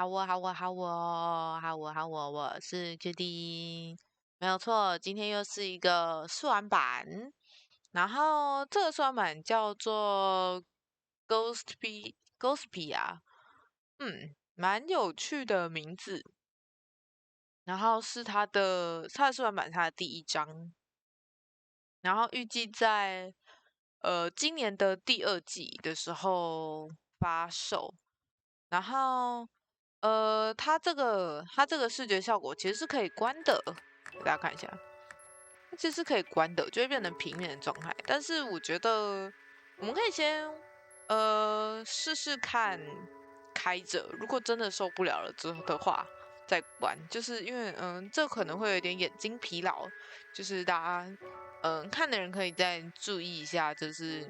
我是 KyuD，没有错，今天又是一个试玩版，然后这个试玩版叫做 ghostpia，蛮有趣的名字，然后是它的试玩版，它的第一章，然后预计在今年的第2季的时候发售，然后它这个视觉效果其实是可以关的，给大家看一下，其实是可以关的，就会变成平面的状态。但是我觉得我们可以先试试看开着，如果真的受不了了之后的话再关，就是因为这可能会有点眼睛疲劳，就是大家看的人可以再注意一下，就是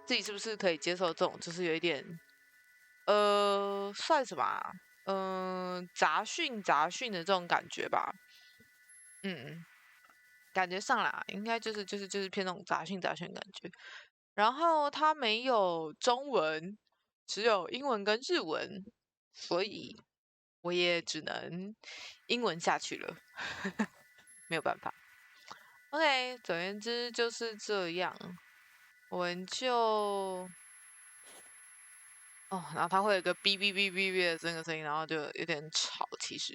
自己是不是可以接受这种，就是有一点算什么啊？杂讯的这种感觉吧，感觉上啦，应该就是偏那种杂讯的感觉。然后它没有中文，只有英文跟日文，所以我也只能英文下去了，没有办法。OK， 总而言之就是这样，我们就然后它会有一个哔哔哔哔哔的这个声音，然后就有点吵。其实，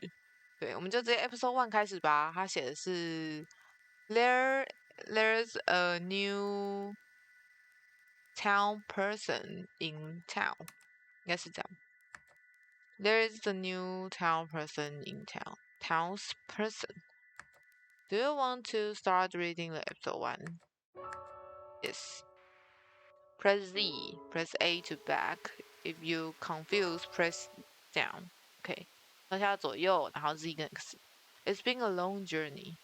对，我们就直接 Episode 1开始吧。它写的是 There's a new town person in town， 应该是这样。There's a new town person in town. Townsperson. Do you want to start reading the episode 1? Yes. Press Z. Press A to back. If you confuse, press down. OK. 上下左右，然后 Z 跟 X. It's been a long journey.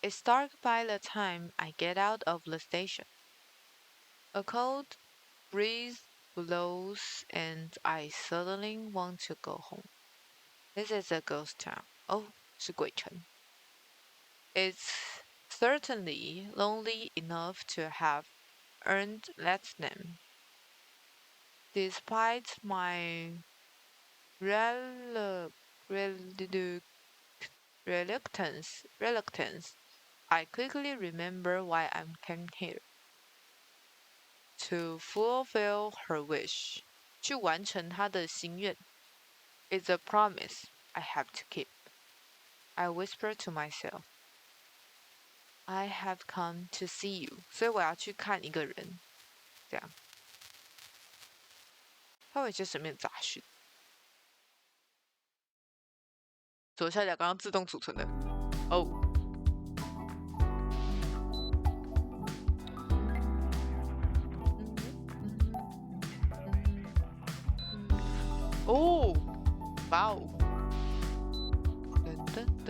It's dark by the time I get out of the station. A cold breeze blows and I suddenly want to go home. This is a ghost town. Oh, 是鬼城. It's certainly lonely enough to have earned that name. Despite my reluctance, I quickly remember why I came here. To fulfill her wish. 去完成她的心愿. It's a promise I have to keep. I whisper to myself. I have come to see you. 所以我要去看一个人。这样。它有一些什么样的杂讯？左下角刚刚自动储存的。哇哦！噔噔噔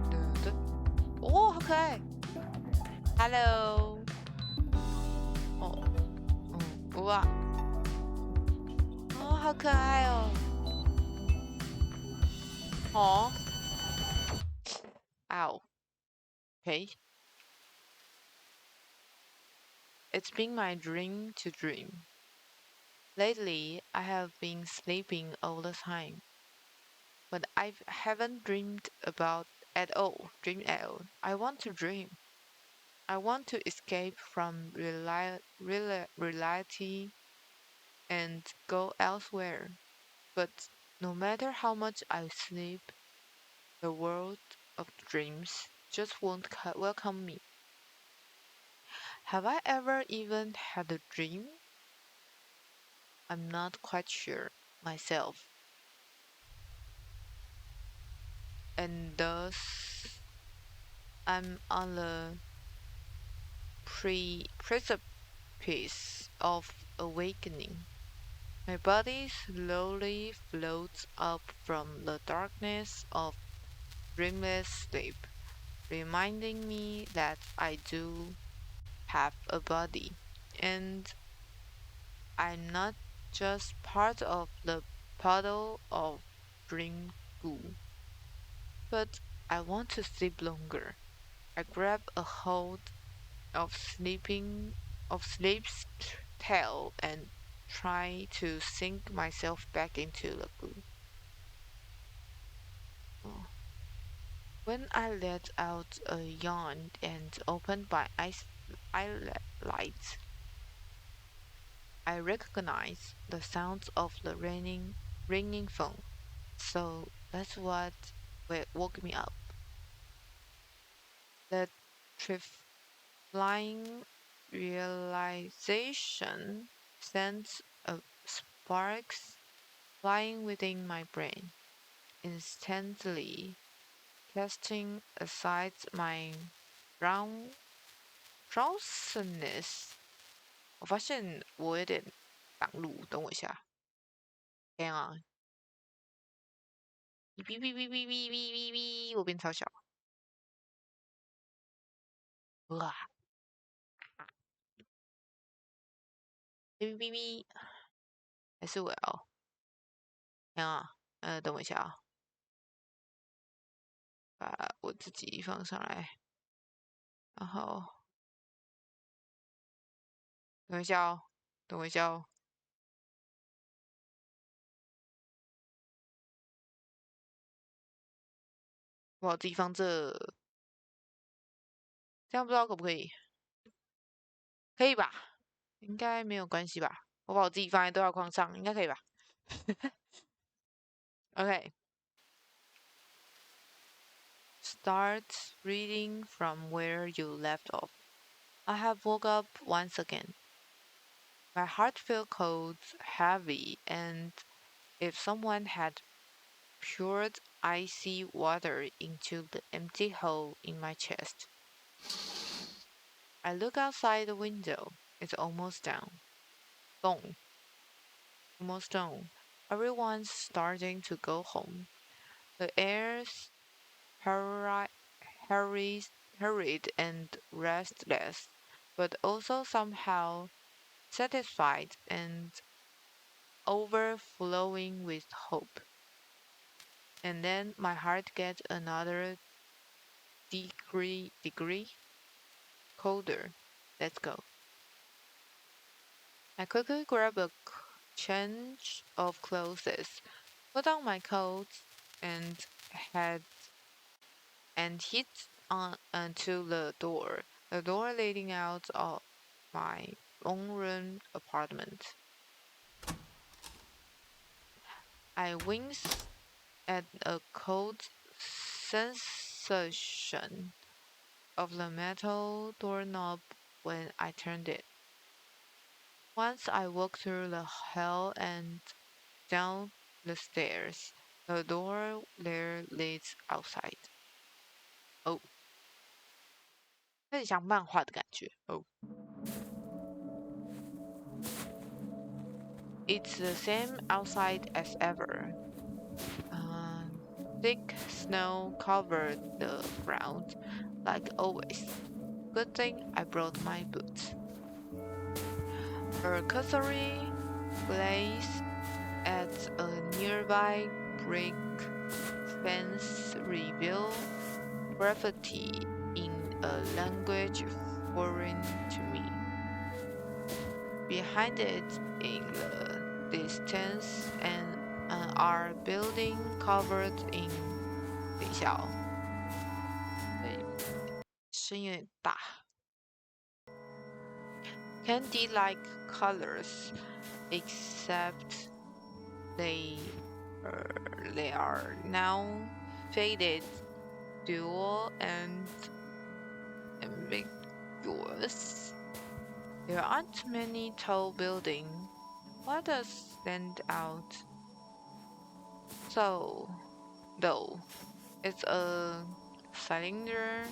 噔噔，好可爱 ！Hello， 哇，好可爱哦！Ow. Okay. It's been my dream to dream. Lately, I have been sleeping all the time. But I haven't dreamed at all. I want to dream. I want to escape from reality and go elsewhere. But no matter how much I sleep, the world of dreams just won't welcome me. Have I ever even had a dream? I'm not quite sure myself. And thus, I'm on the precipice of awakening. My body slowly floats up from the darkness of dreamless sleep, reminding me that I do have a body, and I'm not just part of the puddle of dream goo. But I want to sleep longer. I grab a hold of sleep's tail and try to sink myself back into the glue. When I let out a yawn and opened my eyelids, I recognized the sounds of the ringing phone. So that's what woke me up. The trifling realization sent sparks flying within my brain, instantly casting aside my drowsiness。我发现我有点挡路，等我一下。这样啊，哔哔哔哔哔哔哔哔，我变超小。哇，哔哔哔，还是我要？这样啊，等我一下啊，把我自己放上来，然后等一下哦，等我一下哦，我把我自己放这，这样不知道可不可以？可以吧？应该没有关系吧？我把我自己放在对话框上，应该可以吧？OK， start reading from where you left off. I have woke up once again. My heart felt cold, heavy, and if someone had poured icy water into the empty hole in my chest. I look outside the window. It's almost down. Gone. Almost done. Everyone's starting to go home. The air's hurried and restless, but also somehow satisfied and overflowing with hope. And then my heart gets another degree colder. Let's go. I quickly grab a change of clothes, put on my coat, and head hit on to the door leading out of my one-room apartment. I wince at a cold sensation of the metal doorknob when I turned it. Once I walk through the hall and down the stairs, the door there leads outside. Oh，有点像漫画的感觉。Oh， it's the same outside as ever. Thick snow covered the ground, like always. Good thing I brought my boots. A cursory glance at a nearby brick fence revealed graffiti in a language foreign to me. Behind it, in the distance, our building covered in 等一下哦，声音有点大。Candy-like colors, except they are now faded, dull, and ambiguous. There aren't many tall buildings. What does stand out? So, though, it's a cylinder.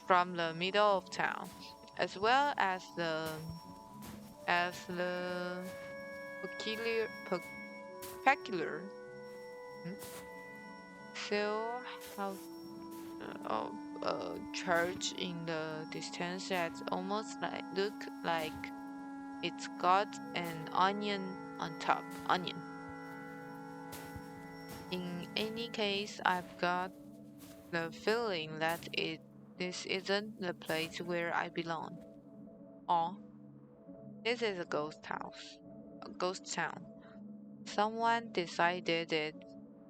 From the middle of town, as well as the peculiar still have of a church in the distance that almost look like it's got an onion on top. Onion. In any case, I've got the feeling that this isn't the place where I belong. Or, this is a ghost house. A ghost town. Someone decided it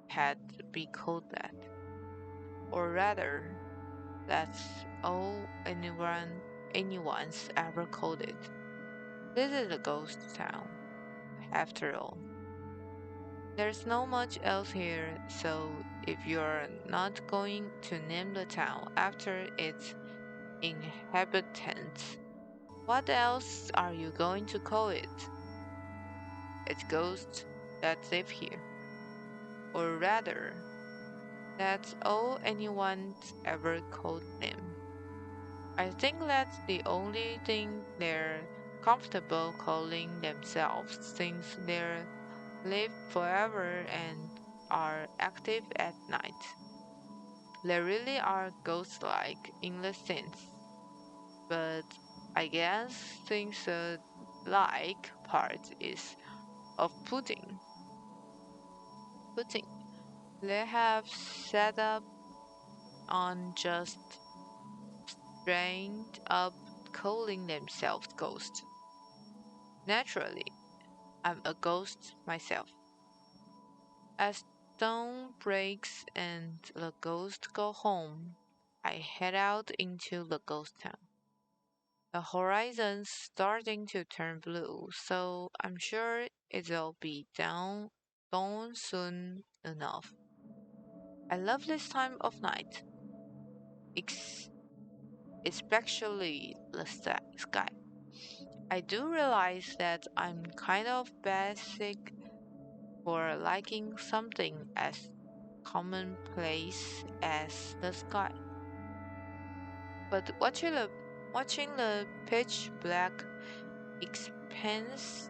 had to be called that. Or rather, that's all anyone's ever called it. This is a ghost town, after all. There's not much else here, so if you're not going to name the town after its inhabitants, what else are you going to call it? It's ghosts that live here. Or rather, that's all anyone's ever called them. I think that's the only thing they're comfortable calling themselves since they live forever and are active at night. They really are ghost-like in the sense, but I guess since the like part is off-putting. They have set up on just straight up calling themselves ghosts. Naturally, I'm a ghost myself. As dawn breaks and the ghosts go home, I head out into the ghost town. The horizon's starting to turn blue, so I'm sure it'll be dawn soon enough. I love this time of night, especially the sky. I do realize that I'm kind of basic for liking something as commonplace as the sky. But watching the pitch black expanse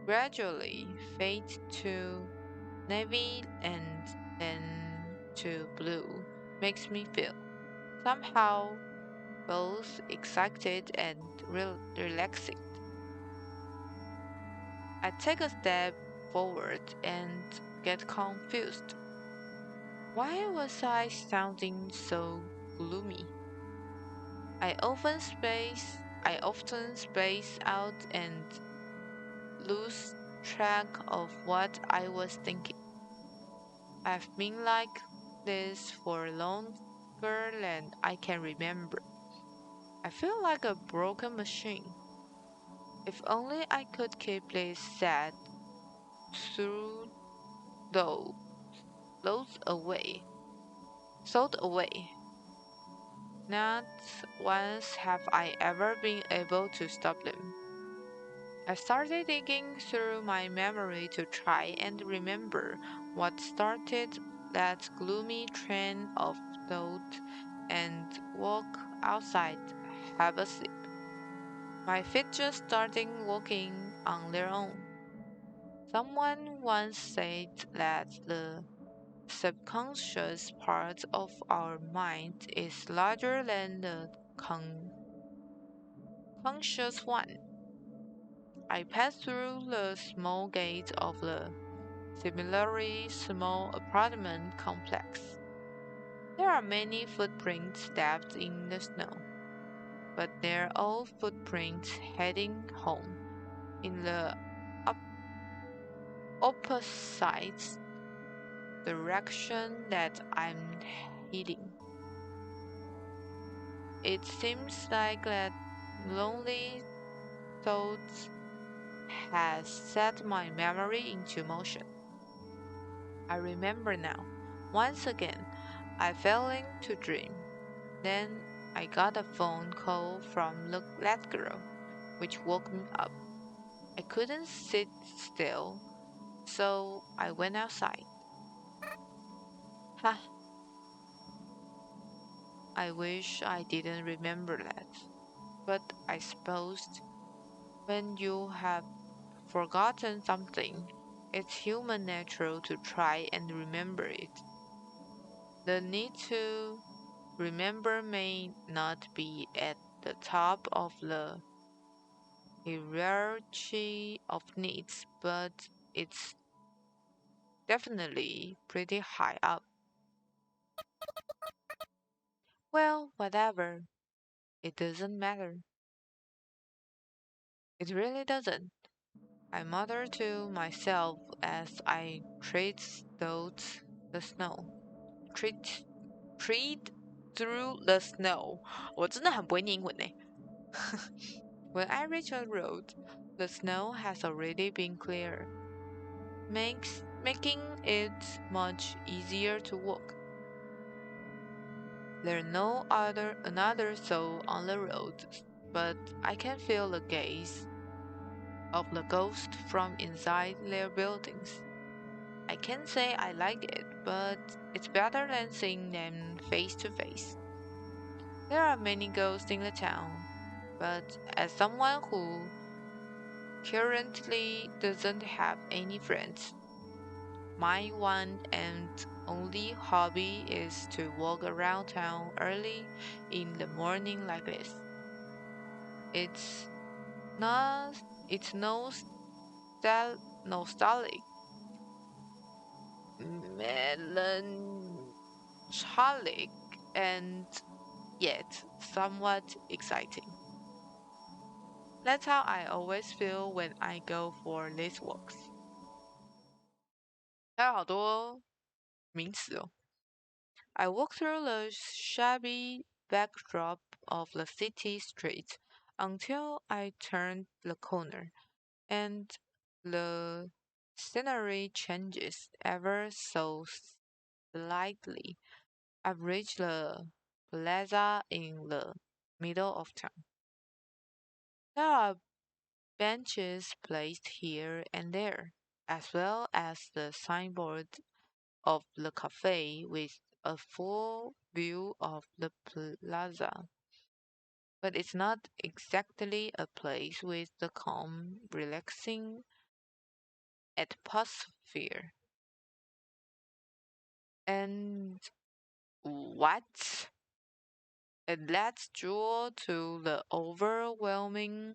gradually fade to navy and then to blue makes me feel somehow both excited and relaxing. I take a step forward and get confused. Why was I sounding so gloomy? I often space out and lose track of what I was thinking. I've been like this for longer than I can remember. I feel like a broken machine. If only I could keep this sad through those away. Not once have I ever been able to stop them. I started digging through my memory to try and remember what started that gloomy train of thought and walk outside, have a sleep. My feet just started walking on their own. Someone once said that the subconscious part of our mind is larger than the conscious one. I passed through the small gate of the similarly small apartment complex. There are many footprints stabbed in the snow, but they're all footprints heading home in the opposite direction that I'm heading. It seems like that lonely thought has set my memory into motion. I remember now. Once again, I fell into dream. Then I got a phone call from that girl, which woke me up. I couldn't sit still, so I went outside. Ha! I wish I didn't remember that. But I suppose when you have forgotten something, it's human nature to try and remember it. The need to remember may not be at the top of the hierarchy of needs, but it's definitely pretty high up. Well, whatever. It doesn't matter. It really doesn't. I mutter to myself as I the snow. Treat treat through the snow. 我真的很不会念英文呢。When I reach a road, the snow has already been cleared, making it much easier to walk. There's no another soul on the road, but I can feel the gaze of the ghosts from inside their buildings. I can't say I like it, but it's better than seeing them face to face. There are many ghosts in the town, but as someone who currently doesn't have any friends, my one and only hobby is to walk around town early in the morning like this. It's not it's nostalgic, melancholic, and yet somewhat exciting. That's how I always feel when I go for these walks. 还有好多名词哦。I walk through the shabby backdrop of the city street until I turn the corner, and the scenery changes ever so slightly. I've reached the plaza in the middle of town. There are benches placed here and there, as well as the signboard of the cafe with a full view of the plaza. But it's not exactly a place with the calm, relaxing atmosphere. And what? And let's draw to the overwhelming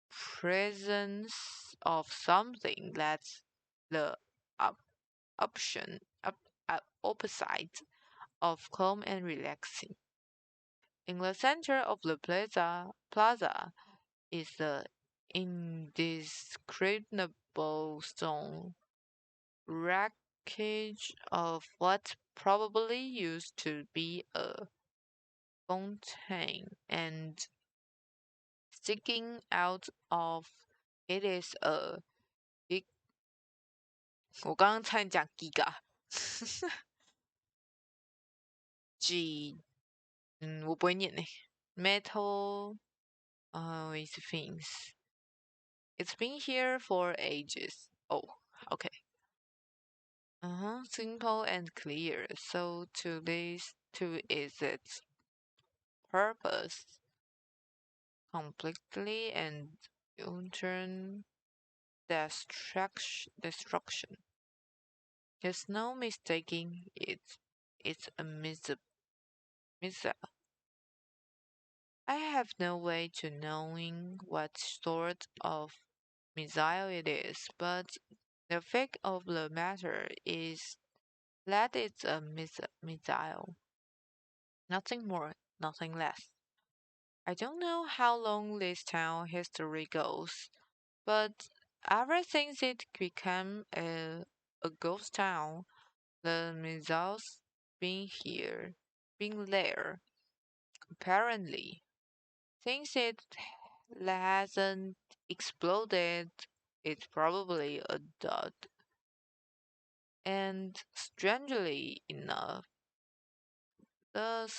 presence of something that's the op- opposite of calm and relaxing. In the center of the plaza is the indescribable stone wreckage of what probably used to be a fountain, and sticking out of it is a big 我刚刚差点讲 giga G 我不会念呢 metal with fins. It's been here for ages. Oh, okay. Simple and clear. So to is its purpose completely and utter destruction. There's no mistaking it. It's a missile. I have no way to knowing what sort of missile it is, but the fact of the matter is that it's a missile. Nothing more, nothing less. I don't know how long this town history goes, but ever since it became a ghost town, the missiles been there, apparently. Since it hasn't exploded, it's probably a dud. And strangely enough, the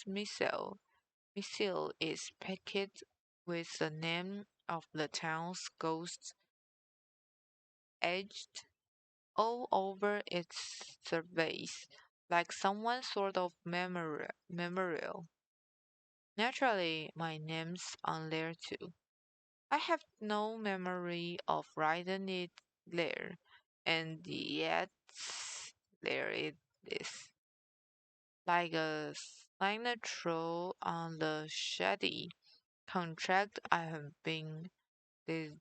missile is packed with the name of the town's ghost etched all over its surface, like some sort of memorial. Naturally, my name's on there too. I have no memory of writing it there, and yet there it is, like a signature on the shady contract I have been de-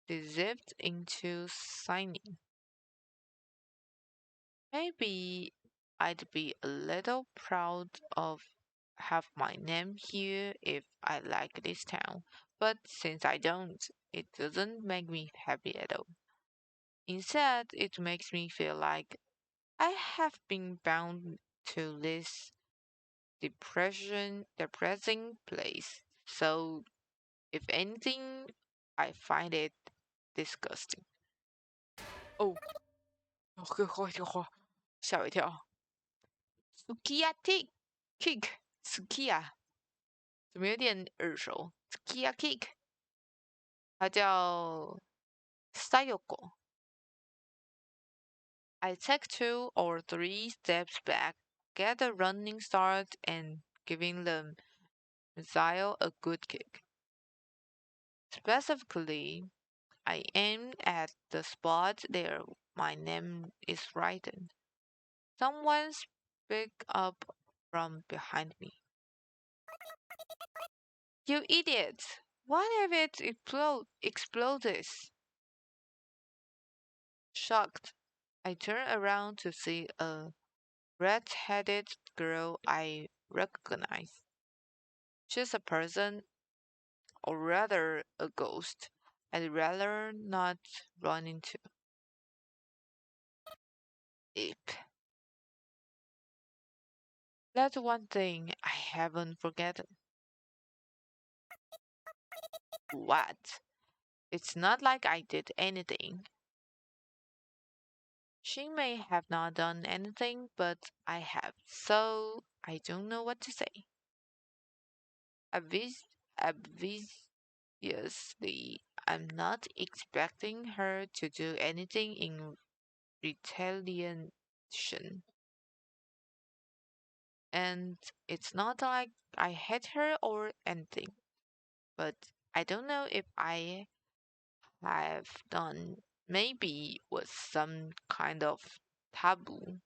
deceived into signing. Maybe I'd be a little proud of have my name here if I like this town, but since I don't, it doesn't make me happy at all. Instead, it makes me feel like I have been bound to this depressing place. So, if anything, I find it disgusting. 哦，吓我一跳。Sukiya Kick， 怎么有点耳熟？Sukiya Kick，它叫 Sayoko。I take 2 or 3 steps back, get a running start, and giving the missile a good kick. Specifically, I aim at the spot there my name is written. Someone speak up from behind me. You idiot! What if it explodes? Shocked, I turn around to see a red-headed girl I recognize. She's a person, or rather a ghost, I'd rather not run into. Eep. That's one thing I haven't forgotten. What? It's not like I did anything. She may have not done anything, but I have, so I don't know what to say. Obvious- Obviously, I'm not expecting her to do anything in retaliation. And it's not like I hate her or anything, but I don't know if I have done maybe was some kind of taboo.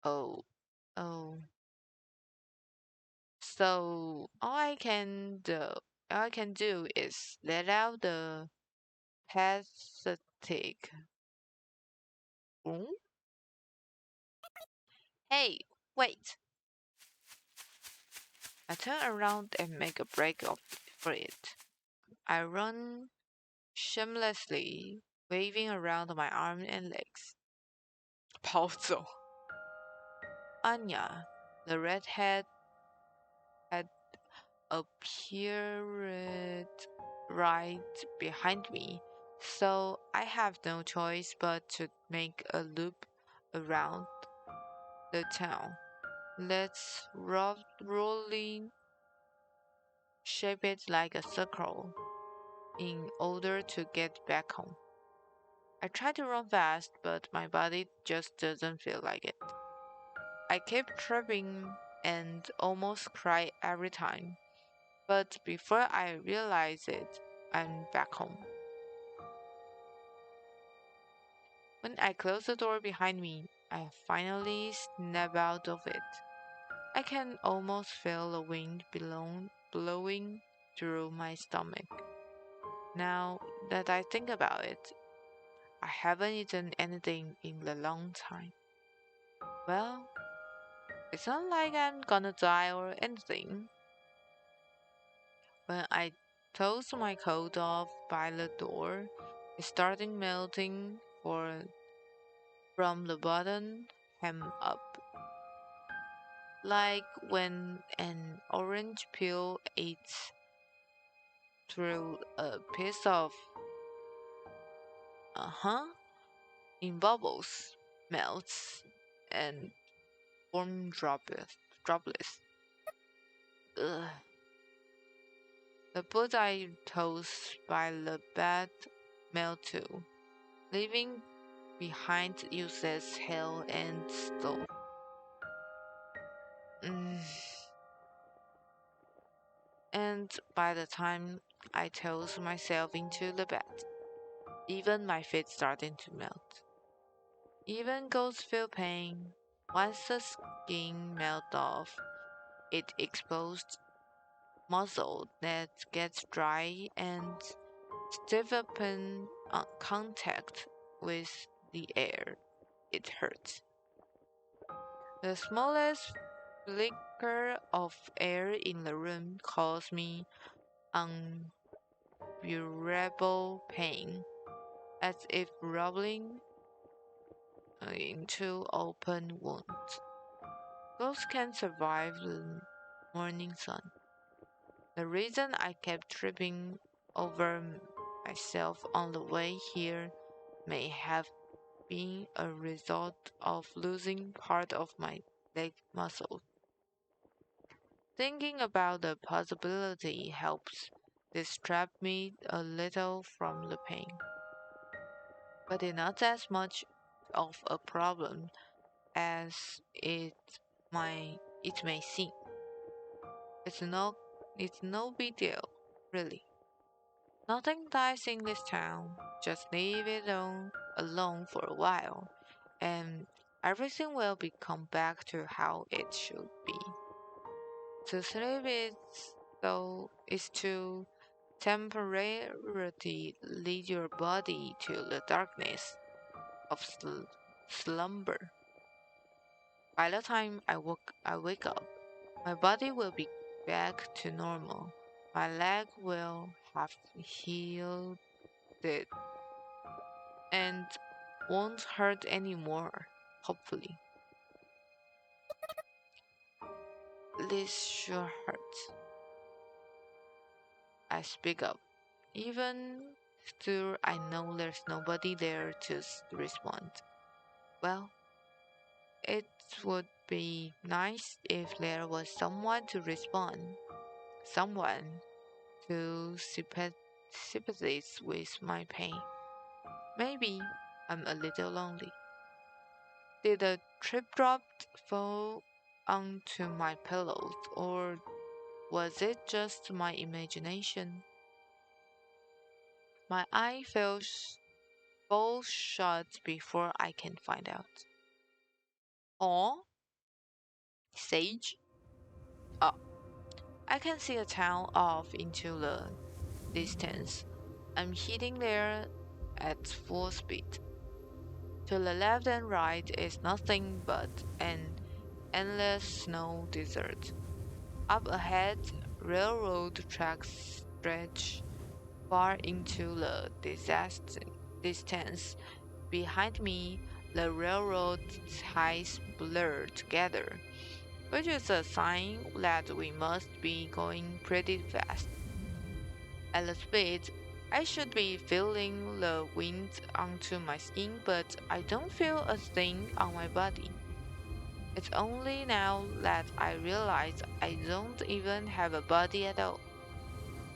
Oh, oh. So all I can do is let out the pathetic. Hmm? Hey, wait! I turn around and make a break for it. I run shamelessly, waving around my arms and legs. 跑走. Anya, the redhead, had appeared right behind me, so I have no choice but to make a loop around the town. Let's rolling shape it like a circle in order to get back home. I try to run fast, but my body just doesn't feel like it. I keep tripping and almost cry every time, but before I realize it, I'm back home. When I close the door behind me, I finally snap out of it. I can almost feel the wind blowing through my stomach. Now that I think about it, I haven't eaten anything in a long time. Well, it's not like I'm gonna die or anything. When I toss my coat off by the door, it started melting from the bottom hem up. Like when an orange peel eats through a piece of in bubbles, melts, and form droplets. Ugh. The boat I tossed by the bed melt too, leaving behind useless hail and stone. And by the time I tossed myself into the bed, even my feet started to melt. Even ghosts feel pain. Once the skin melts off, it exposed muscle that gets dry and stiff upon contact with the air. It hurts. The smallest flicker of air in the room caused me unbearable pain, as if rubbing into open wounds. Ghosts can survive the morning sun. The reason I kept tripping over myself on the way here may have been a result of losing part of my leg muscle. Thinking about the possibility helps distract me a little from the pain, but it's not as much of a problem as it may seem. It's no big deal, really. Nothing dies in this town. Just leave it alone for a while, and everything will come back to how it should be. To sleep is to temporarily lead your body to the darkness of slumber. By the time I wake up, my body will be back to normal. My leg will have healed it and won't hurt anymore, hopefully. This sure hurts. I speak up, even though I know there's nobody there to respond. Well, it would be nice if there was someone to respond, someone to sympathize with my pain. Maybe I'm a little lonely. Did the trip drop fall onto my pillows, or was it just my imagination? My eye falls shut before I can find out. Oh, Sage? Oh, I can see a town off into the distance. I'm heading there at full speed. To the left and right is nothing but an endless snow desert. Up ahead, railroad tracks stretch far into the distance. Behind me, the railroad ties blur together, which is a sign that we must be going pretty fast. At the speed, I should be feeling the wind onto my skin, but I don't feel a thing on my body. It's only now that I realize I don't even have a body at all.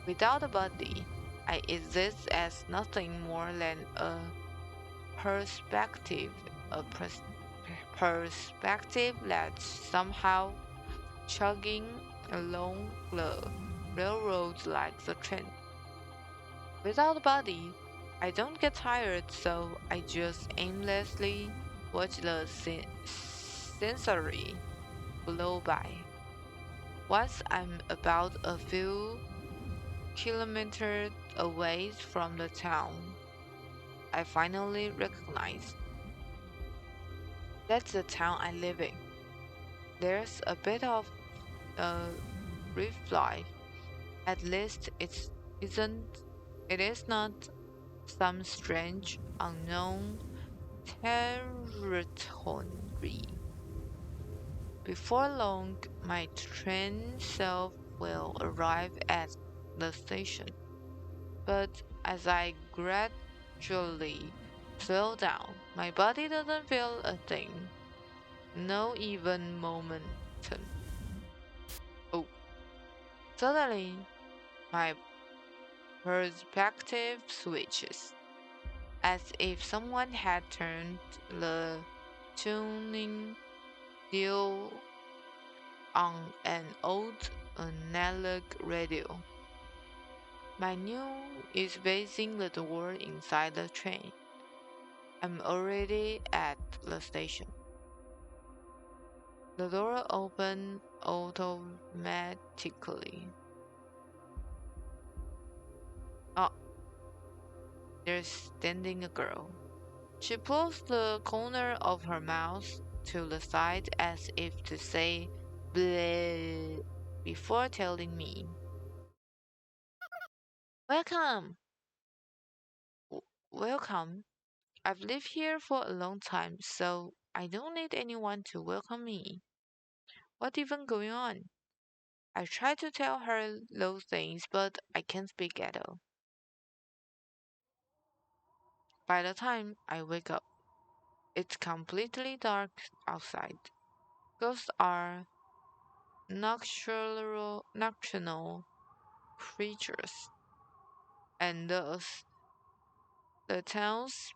Without a body, I exist as nothing more than a perspective, a perspective that's somehow chugging along the railroad like the train. Without a body, I don't get tired, so I just aimlessly watch the scenery blow by. Once I'm about a few kilometers away from the town, I finally recognize that's the town I live in. There's a bit of a reply. At least it is not some strange, unknown territory. Before long, my train self will arrive at the station. But as I gradually slow down, my body doesn't feel a thing. No even momentum. Oh, suddenly my perspective switches, as if someone had turned the tuning dial on an old analog radio. My new is facing the door inside the train. I'm already at the station. The door opened automatically. Oh, there's standing a girl. She pulls the corner of her mouth to the side as if to say bleh before telling me, Welcome! Welcome. I've lived here for a long time, so I don't need anyone to welcome me. What even going on? I try to tell her those things, but I can't speak at all. By the time I wake up, it's completely dark outside. Ghosts are nocturnal creatures, and thus the town's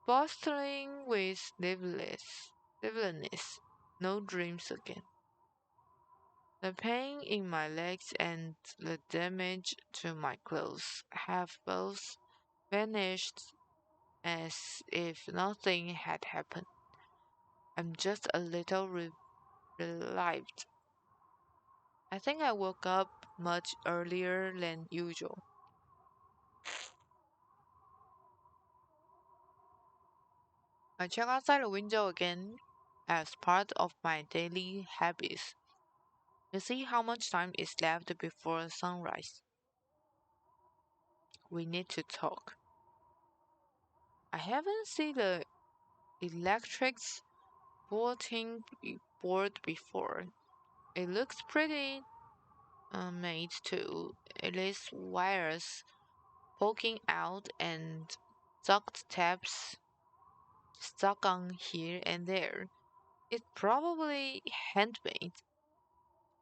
bustling with liveliness. No dreams again. The pain in my legs and the damage to my clothes have both vanished as if nothing had happened. I'm just a little relieved. I think I woke up much earlier than usual. I check outside the window again as part of my daily habits to see how much time is left before sunrise. We need to talk. I haven't seen the electrics bulletin board before. It looks pretty made too. It is wires poking out and duct tabs stuck on here and there. It's probably handmade.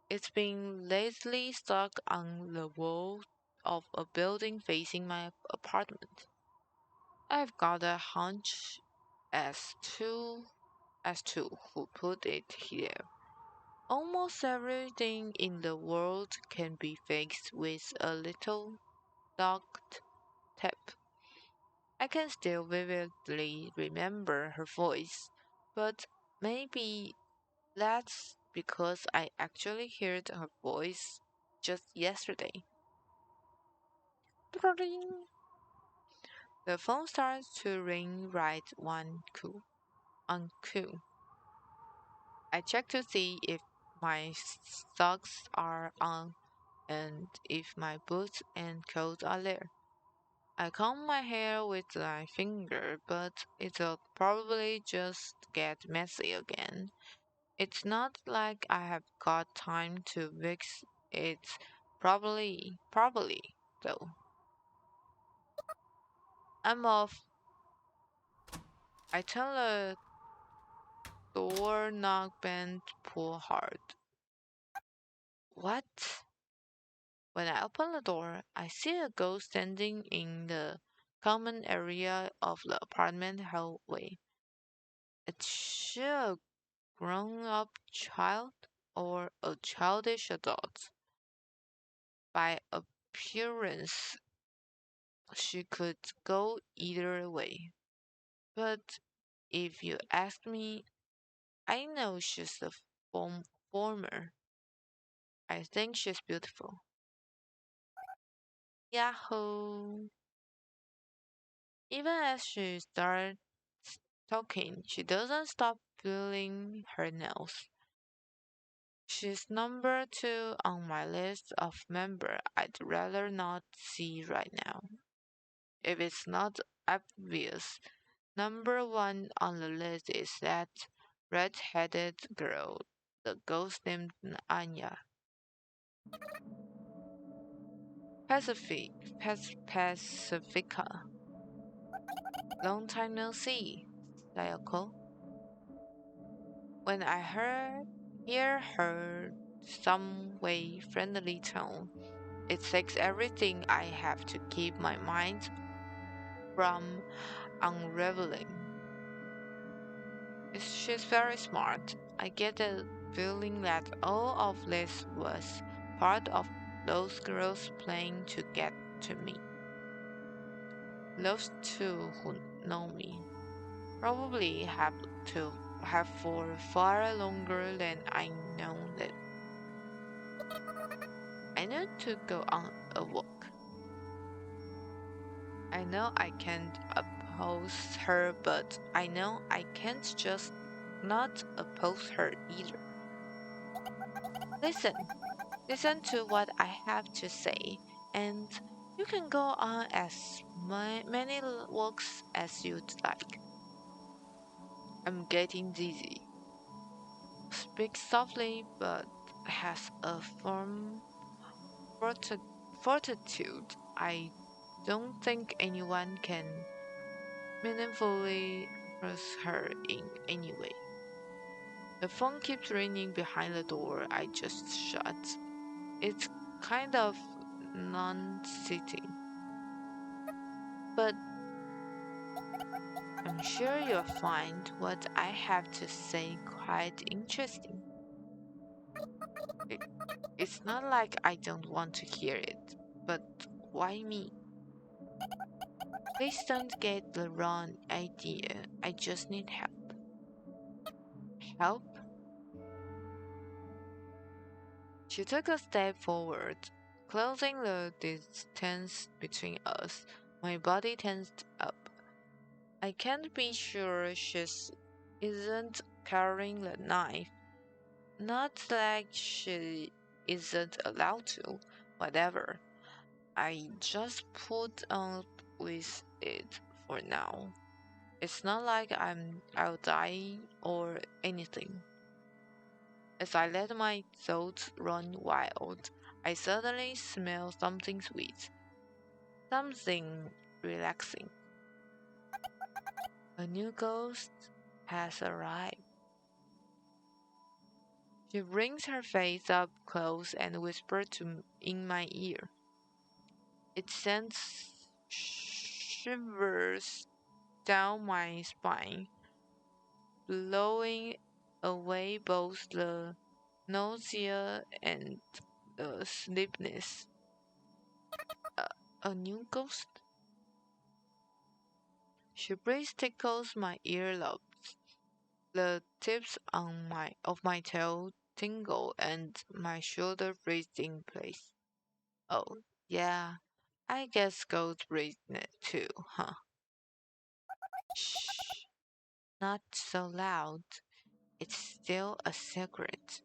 It's been lazily stuck on the wall of a building facing my apartment. I've got a hunch as to who put it here. Almost everything in the world can be fixed with a little duct tape. I can still vividly remember her voice, but maybe that's because I actually heard her voice just yesterday. The phone starts to ring right on cue. I check to see if my socks are on and if my boots and coat are there. I comb my hair with my finger, but it'll probably just get messy again. It's not like I have got time to fix it properly, though. I'm off. I tell the doorknob and pull hard. What? When I open the door, I see a ghost standing in the common area of the apartment hallway. Is she a grown up child or a childish adult? By appearance, she could go either way. But if you ask me, I know she's the former. I think she's beautiful. Yahoo! Even as she starts talking, she doesn't stop feeling her nails. She's number 2 on my list of member I'd rather not see right now. If it's not obvious, number 1 on the list is that red-headed girl, the ghost named Anya. Pacifica. Long time no see, Sayako. When I hear her some way friendly tone, it takes everything I have to keep my mind from unraveling. She's very smart. I get the feeling that all of this was part of those girls' plan to get to me. Those two who know me probably have for far longer than I know them. I need to go on a walk. I know I can't oppose her, but I know I can't just not oppose her either. Listen to what I have to say, and you can go on as many walks as you'd like. I'm getting dizzy. Speaks softly, but has a firm fortitude I don't think anyone can meaningfully press her in any way. The phone keeps ringing behind the door I just shut. It's kind of non-sitting, but I'm sure you'll find what I have to say quite interesting. It's not like I don't want to hear it, but why me? Please don't get the wrong idea. I just need help. Help? She took a step forward, closing the distance between us. My body tensed up. I can't be sure she isn't carrying the knife. Not like she isn't allowed to. Whatever. I just put up with it for now. It's not like I'll die or anything. As I let my thoughts run wild, I suddenly smell something sweet, something relaxing. A new ghost has arrived. She brings her face up close and whispers in my ear. It sends shivers down my spine, blowing away both the nausea and the sleepiness. A new ghost? She breeze tickles my earlobes. The tips of my tail tingle and my shoulder freeze in place. Oh, yeah, I guess ghosts breathe too, huh? Shh, not so loud. It's still a secret.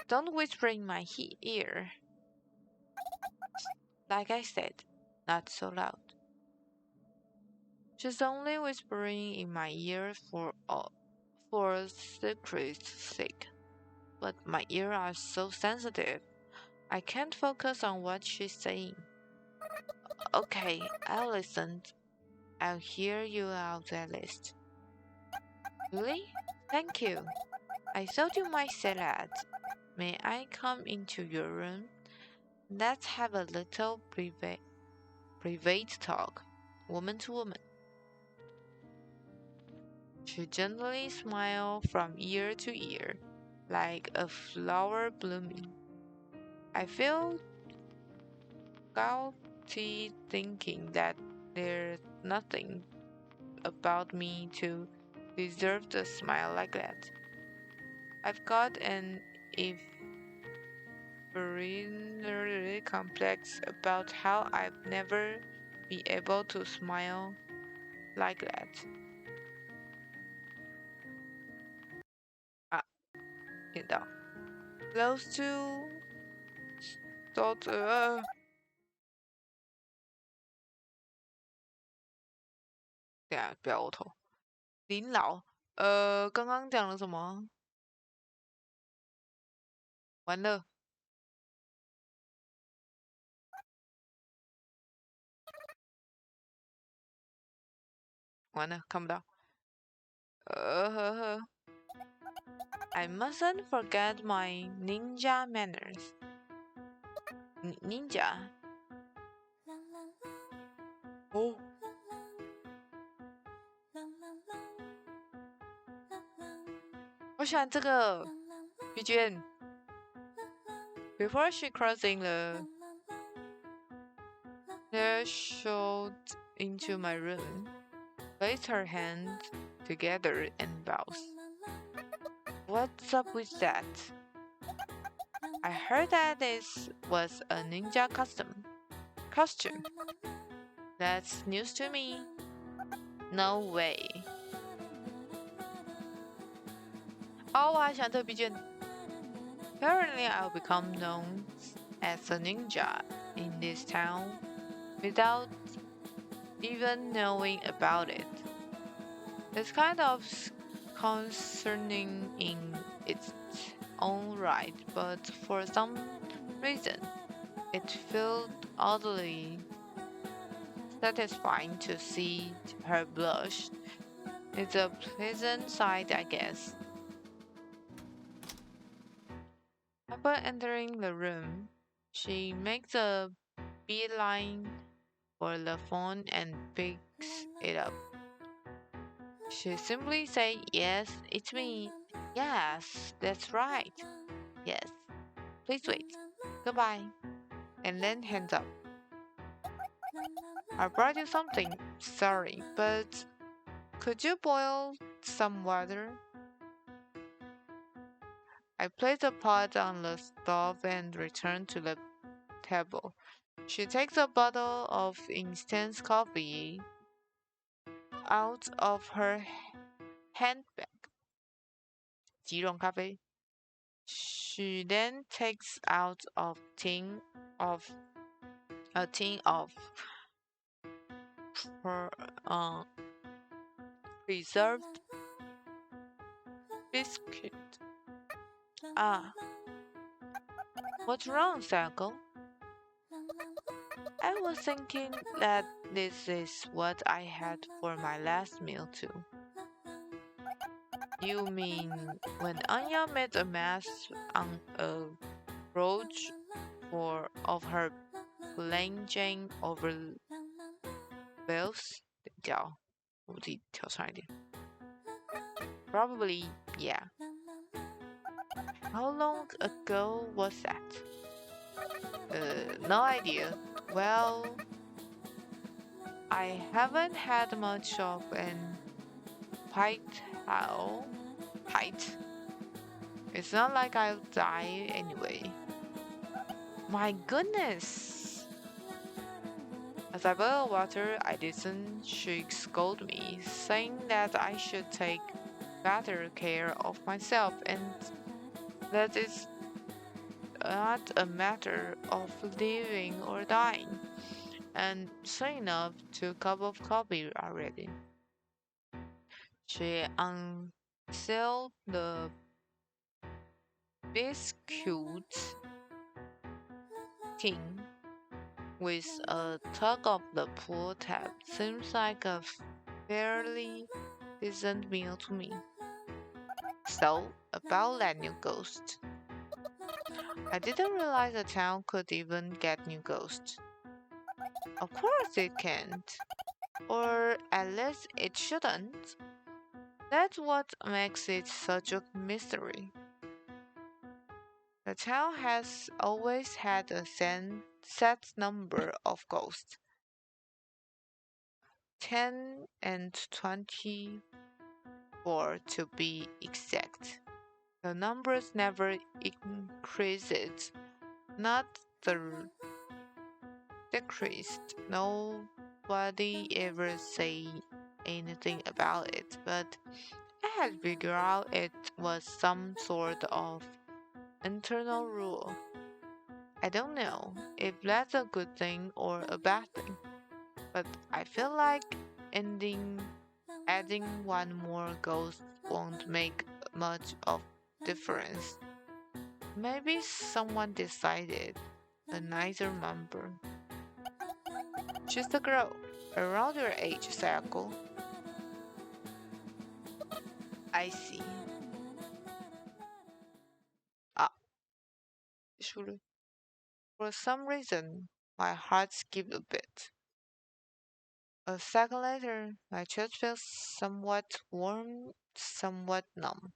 Don't whisper in my ear. Like I said, not so loud. She's only whispering in my ear for secret's sake. But my ears are so sensitive, I can't focus on what she's saying. Okay, I'll listen. I'll hear you out at least. Really? Thank you. I thought you might say that. May I come into your room? Let's have a little private talk, woman to woman. She gently smiled from ear to ear, like a flower blooming. I feel guilty thinking that there's nothing about me to deserve a smile like that. I've got an inferiority complex about how I've never been able to smile like that. 啊，听到 Close to thought 等下不要呕头。林老，刚刚讲了什么？完了，完了，看不到。I mustn't forget my ninja manners. Ninja. 哦，我喜欢这个 BGM. Before she crossing the threshold into my room, placed her hands together and bows. What's up with that? I heard that this was a ninja costume. That's news to me. No way. 哦，我还想特别卷。Apparently, I'll become known as a ninja in this town without even knowing about it. It's kind of concerning in its own right, but for some reason, it felt oddly satisfying to see her blush. It's a pleasant sight, I guess. Upon entering the room, she makes a beeline for the phone and picks it up. She simply says, "Yes, it's me. Yes, that's right. Yes. Please wait. Goodbye." And then hands up. "I brought you something. Sorry, but could you boil some water?" I place the pot on the stove and return to the table. She takes a bottle of instant coffee out of her handbag. 即溶咖啡. She then takes out a tin of her preserved biscuit. Ah, what's wrong, Psycho? I was thinking that this is what I had for my last meal too. You mean when Anya made a mess on a brooch of her plain Jane over bills? 叫我自己调长一点. Probably, yeah. How long ago was that? No idea. Well, I haven't had much of an height. It's not like I'll die anyway. My goodness! As I boil water, I listen. She scolded me, saying that I should take better care of myself and that it's not a matter of living or dying. And soon enough, 2 cups of coffee are ready. She unsealed the biscuit tin with a tug of the pull tab. Seems like a fairly decent meal to me. So, about that new ghost. I didn't realize a town could even get new ghosts. Of course it can't. Or at least it shouldn't. That's what makes it such a mystery. The town has always had a set number of ghosts. 10 and 24 to be exact. The numbers never increased, not the decreased. Nobody ever say anything about it, but I had figured out it was some sort of internal rule. I don't know if that's a good thing or a bad thing, but I feel like adding one more ghost won't make much of difference. Maybe someone decided a nicer number. She's a girl around your age, Sayako. I see. Ah, sure. For some reason, my heart skipped a bit. A second later, my chest feels somewhat warm, somewhat numb.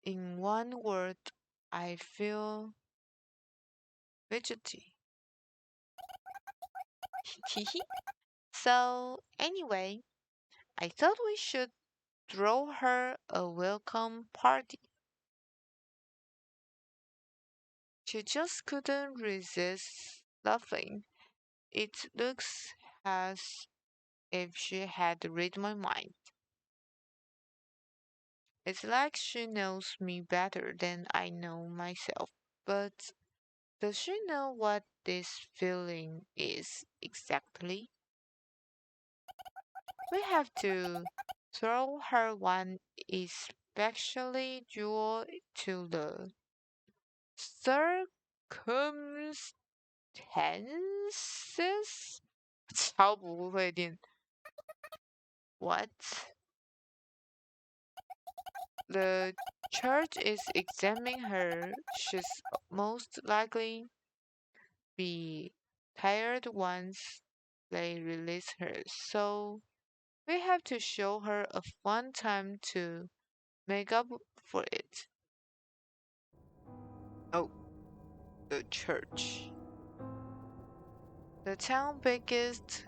In one word, I feel fidgety. So, anyway, I thought we should throw her a welcome party. She just couldn't resist laughing. It looks as if she had read my mind. It's like she knows me better than I know myself. But does she know what this feeling is exactly? We have to throw her one especially due to the circumstances. 超不会念 what? The church is examining her. She's most likely be tired once they release her. So we have to show her a fun time to make up for it. Oh, the church. The town's biggest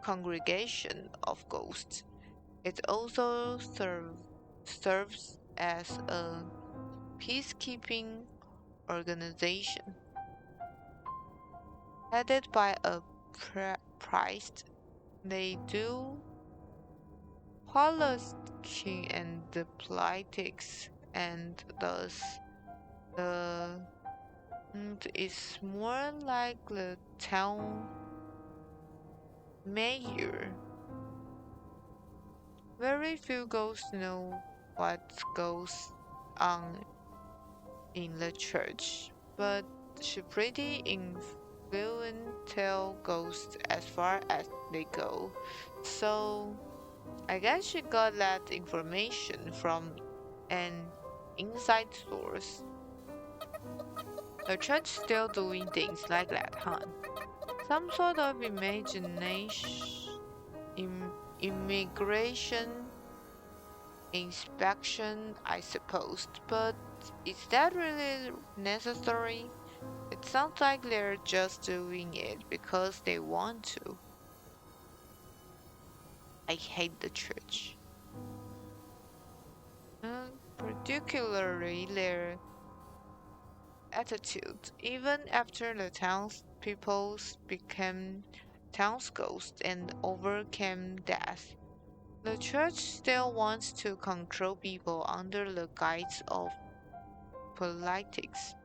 congregation of ghosts. It also serves as a peacekeeping organization headed by a priest. They do politicking and the politics, and thus the is more like the town mayor. Very few ghosts know what goes on in the church, but she pretty influential ghosts as far as they go. So I guess she got that information from an inside source. The church still doing things like that, huh? Some sort of immigration inspection, I suppose. But is that really necessary? It sounds like they're just doing it because they want to. I hate the church. Particularly their attitude. Even after the townspeople became townsghosts and overcame death, the church still wants to control people under the guise of politics.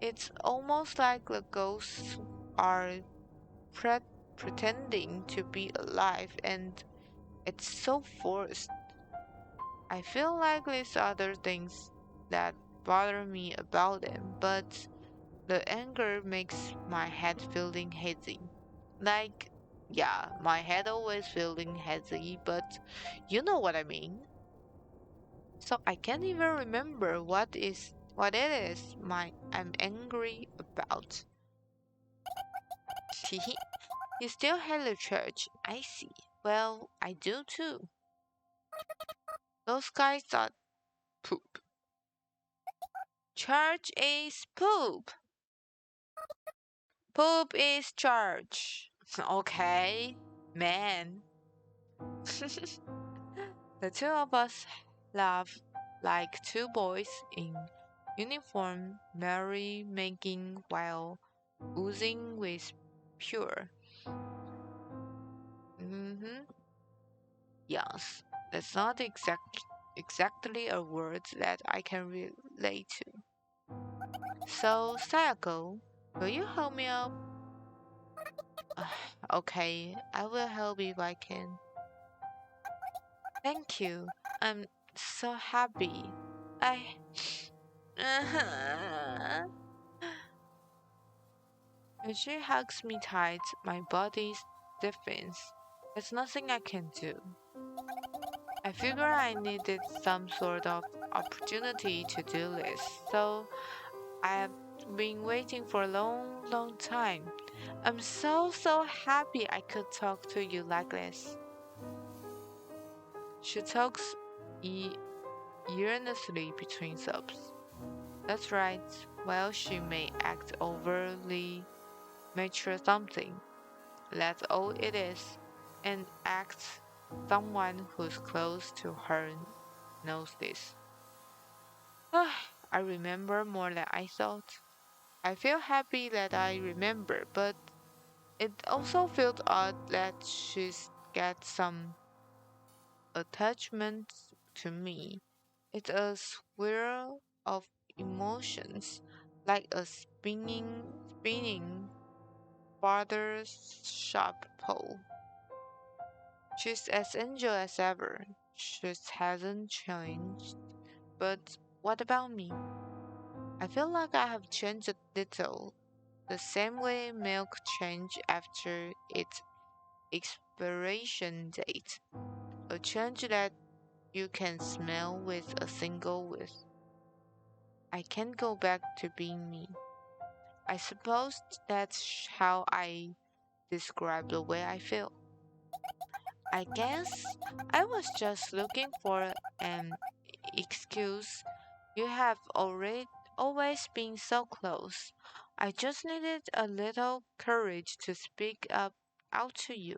It's almost like the ghosts are pretending to be alive, and it's so forced. I feel like there's other things that bother me about them, but the anger makes my head feeling hazy. Like, yeah, my head always feeling hazy, but you know what I mean. So I can't even remember what it is I'm angry about. You still hate the church, I see. Well, I do too. Those guys are poop. Church is poop. Poop is church. Okay, man. The two of us laugh like two boys in uniform, merry making while oozing with pure. Yes, that's not exactly a word that I can relate to. So, Sayako, will you help me up? Okay, I will help if I can. Thank you. I'm so happy. I. When she hugs me tight, my body stiffens. There's nothing I can do. I figure I needed some sort of opportunity to do this, so I've been waiting for a long time. I'm so happy I could talk to you like this. She talks earnestly between sobs. That's right, while she may act overly mature something, that's all it is, and acts someone who's close to her knows this. I remember more than I thought. I feel happy that I remember, but it also felt odd that she's got some attachment to me. It's a swirl of emotions, like a spinning father's sharp pole. She's as angel as ever. She hasn't changed. But what about me? I feel like I have changed a little, the same way milk changes after its expiration date. A change that you can smell with a single whiff. I can't go back to being me. I suppose that's how I describe the way I feel. I guess I was just looking for an excuse. You have already always been so close. I just needed a little courage to speak up out to you.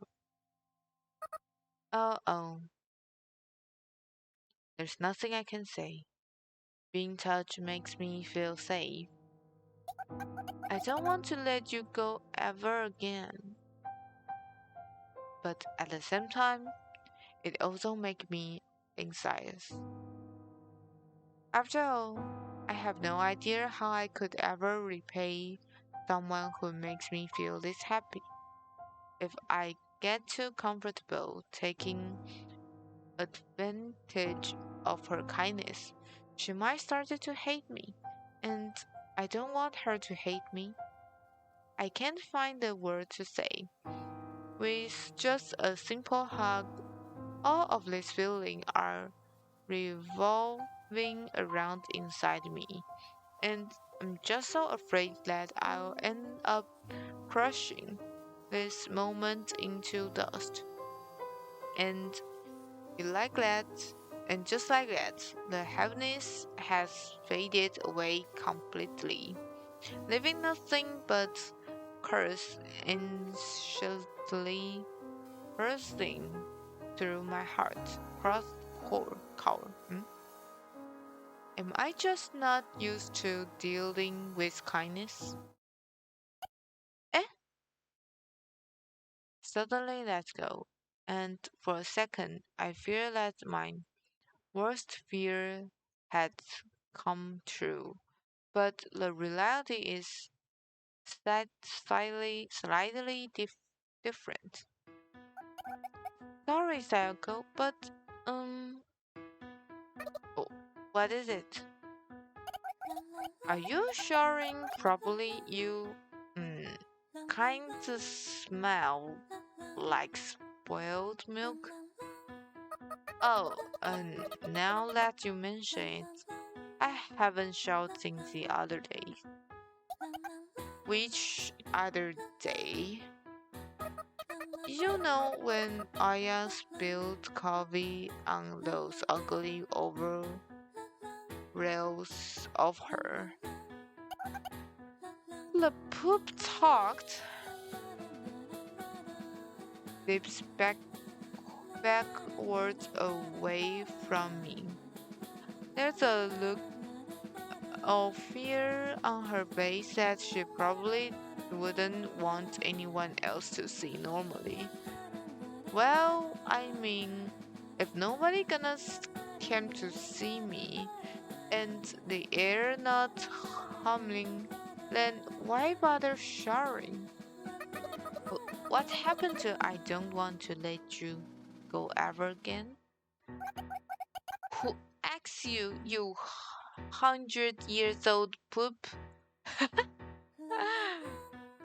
Oh, there's nothing I can say. Being touched makes me feel safe. I don't want to let you go ever again. But at the same time, it also makes me anxious. After all, I have no idea how I could ever repay someone who makes me feel this happy. If I get too comfortable taking advantage of her kindness, she might start to hate me, and I don't want her to hate me. I can't find the word to say. With just a simple hug, all of these feelings are revolving around inside me, and I'm just so afraid that I'll end up crushing this moment into dust. And like that, and just like that, the happiness has faded away completely, leaving nothing but curse anxiously bursting through my heart, cross core. Am I just not used to dealing with kindness? Eh? Suddenly let go, and for a second I fear that my worst fear had come true. But the reality is different. Sorry, Sayoko, but oh, what is it? Are you showering properly? You kind of smell like spoiled milk. Oh, and now that you mention it, I haven't showered since the other day. Which other day? You know when Aya spilled coffee on those ugly overalls of her. The poop talked. Lips backwards away from me. There's a look of fear on her face that she probably wouldn't want anyone else to see normally. Well, I mean, if nobody gonna came to see me and the air not humming, then why bother showering? What happened to I don't want to let you go ever again? Who asked you, you 100 years old poop?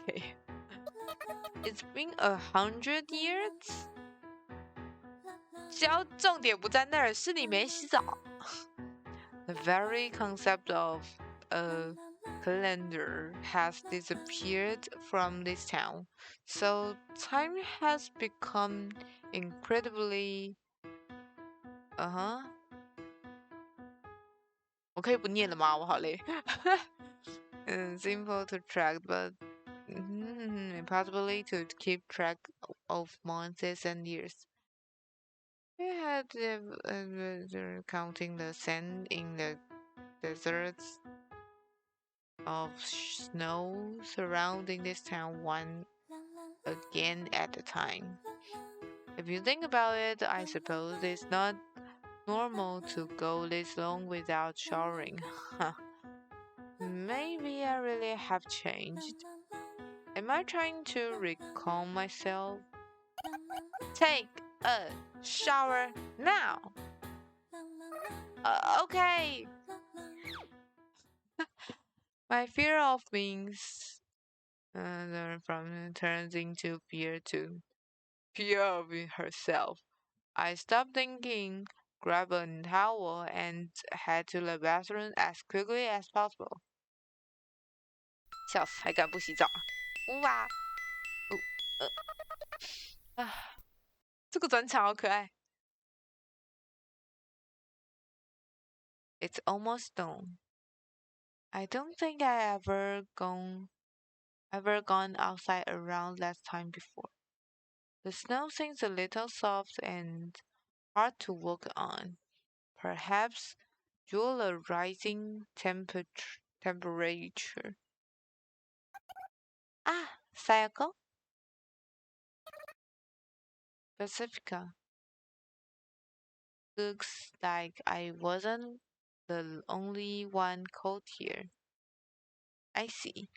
Okay. It's been 100 years? 重点不在那儿，是你没洗澡。The very concept of a calendar has disappeared from this town, so time has become incredibly 我可以不念了吗？我好累。Simple to track, but impossibly to keep track of months and years. We had counting the sand in the deserts of snow surrounding this town one again at a time. If you think about it, I suppose it's not normal to go this long without showering. Maybe I really have changed. Am I trying to recall myself? Take a shower now. Okay. My fear of being from turns into fear of herself. I stopped thinking, grab a towel, and head to the bathroom as quickly as possible. 笑死，还敢不洗澡？哇，这个转场好可爱。It's almost done. I don't think I gone outside around that time before. The snow seems a little soft and hard to walk on. Perhaps due to a rising temperature. Ah, Sayako? Pacifica. Looks like I wasn't the only one cold here. I see.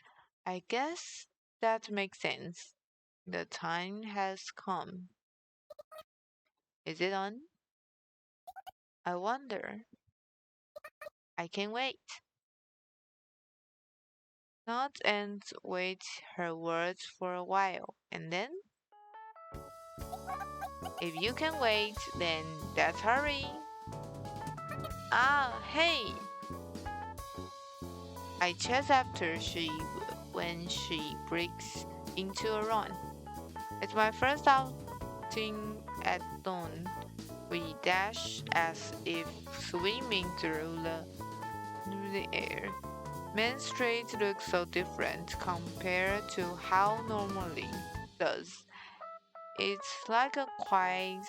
I guess that makes sense. The time has come. Is it on? I wonder. I can wait. Nod and wait her words for a while, and then? If you can wait, then let's hurry. Ah, hey! I chase after when she breaks into a run. It's my first outing at dawn. We dash as if swimming through the air. Main Street looks so different compared to how normally does. It's like a quiet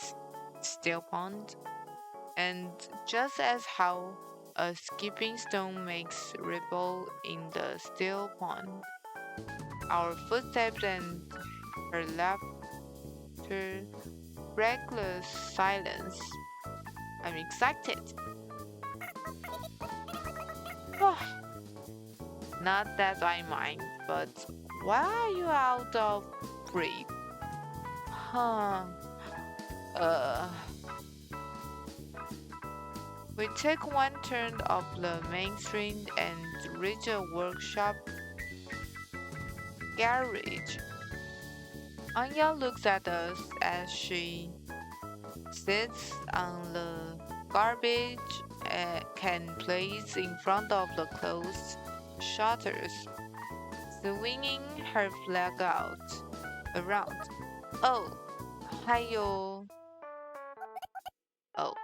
still pond, and just as how a skipping stone makes ripple in the still pond, our footsteps and her laughter break the silence. I'm excited. Not that I mind, but why are you out of breath? Huh. We take one turn up the main street and reach a workshop garage. Anya looks at us as she sits on the garbage can place in front of the closed shutters, swinging her flag around. Oh, 还有 Oh,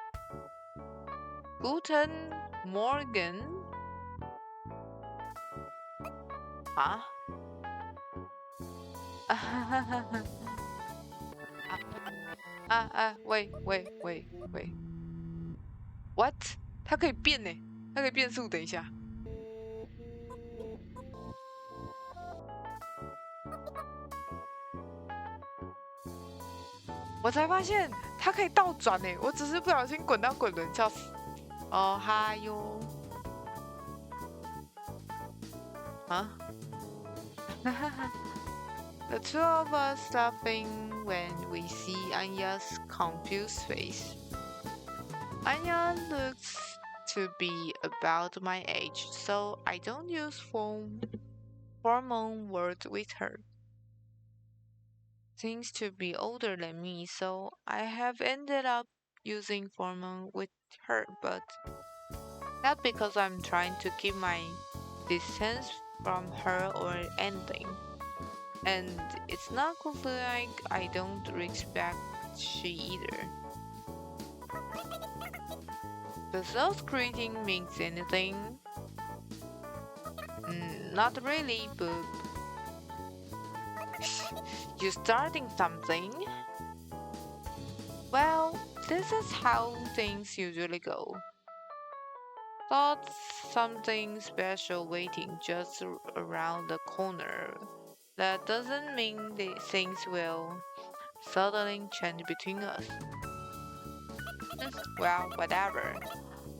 Guten Morgen. 啊？喂，What？它可以变呢，它可以变速。等一下，我才发现它可以倒转呢，我只是不小心滚到滚轮，笑死。哦哈哟，啊？The two of us laughing when we see Anya's confused face. Anya looks to be about my age, so I don't use formal words with her. Seems to be older than me, so I have ended up using formal with her, but not because I'm trying to keep my distance from her or anything. And it's not like I don't respect she either. Does those greeting means anything? Not really, but you starting something? Well, this is how things usually go. Thought something special waiting just around the corner. That doesn't mean things will suddenly changed between us. Well, whatever.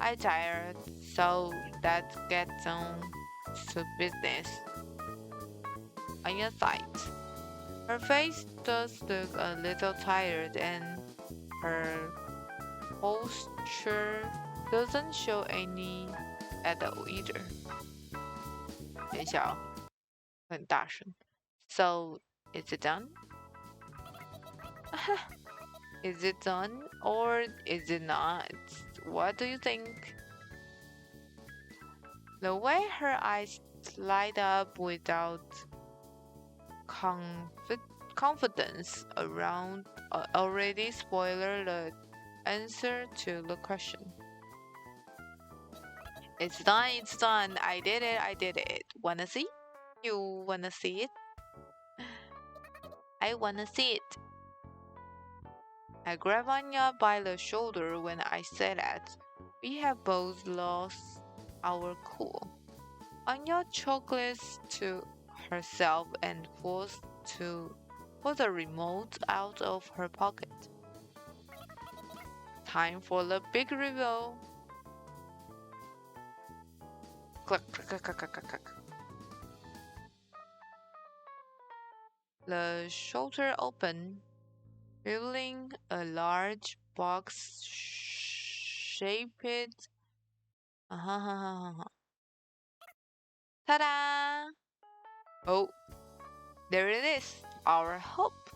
I tired, so let's get down to business. On your side. Her face does look a little tired and her posture doesn't show any at all either. 等一下哦，很大声。So, is it done? Is it done or is it not? What do you think? The way her eyes light up without confidence around already spoiled the answer to the question. It's done, it's done. I did it. Wanna see? You wanna see it? I wanna see it. I grabbed Anya by the shoulder when I said that. We have both lost our cool. Anya chuckles to herself and forced to pull the remote out of her pocket. Time for the big reveal. Click, click, click, click, click, click. The shutter opened, revealing a large box shaped. Ta-da! Oh, there it is, our hope.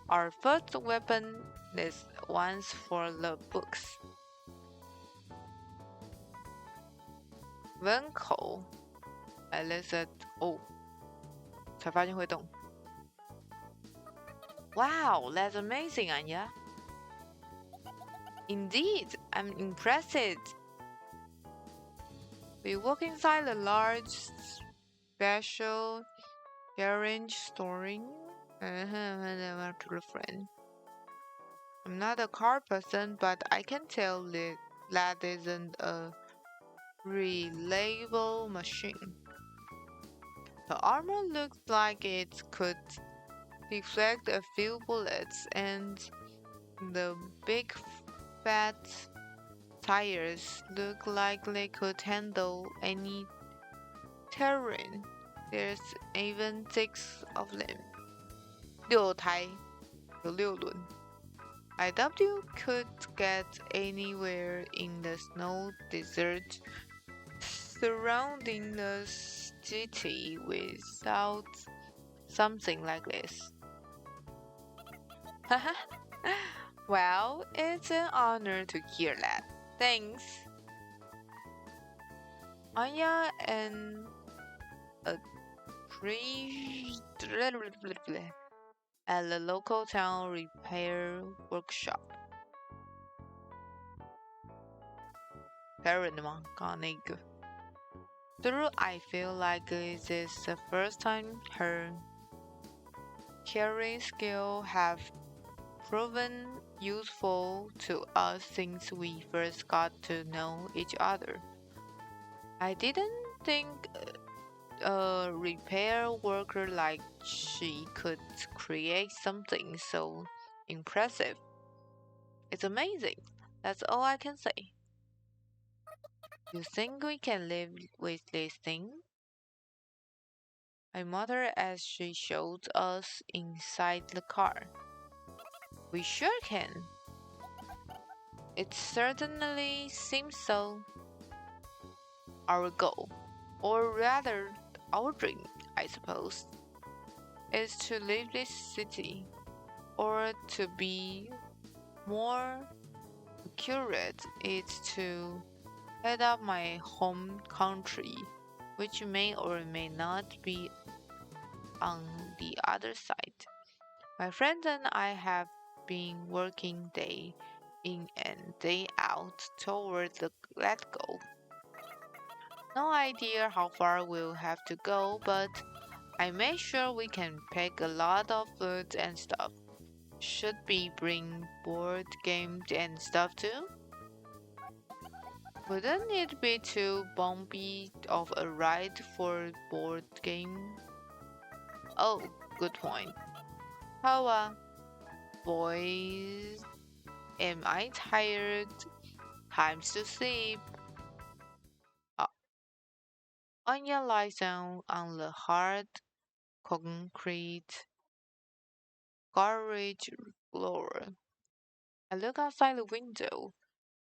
Our first weapon is once for the books. 门口 I listened. Oh, 才发现会动。Wow, that's amazing, Anya. Indeed, I'm impressed. We walk inside the large special garage storing. To a friend. I'm not a car person, but I can tell that isn't a reliable machine. The armor looks like it could deflect a few bullets, and the big fat tires look like they could handle any terrain. There's even 6 of them. 6台，有6轮。I doubt you could get anywhere in the snow desert surrounding the city without something like this. Well, it's an honor to hear that. Thanks. Anya and a at the local town repair workshop. Parent 吗？刚刚那个。Through I feel like this is the first time her caring skill have proven useful to us since we first got to know each other. I didn't think a repair worker like she could create something so impressive. It's amazing. That's all I can say. You think we can live with this thing? I muttered as she showed us inside the car. We sure can. It certainly seems so. Our goal, or rather our dream, I suppose, is to leave this city, or to be more accurate, it's to head up my home country, which may or may not be on the other side. My friends and I have been working day in and day out toward that goal. No idea how far we'll have to go, but I made sure we can pack a lot of food and stuff. Should we bring board games and stuff too? Wouldn't it be too bumpy of a ride for board game? Oh, good point. 好啊 boys. Am I tired? Time to sleep. Uh, Anya lies down on the hard concrete garage floor. I look outside the window.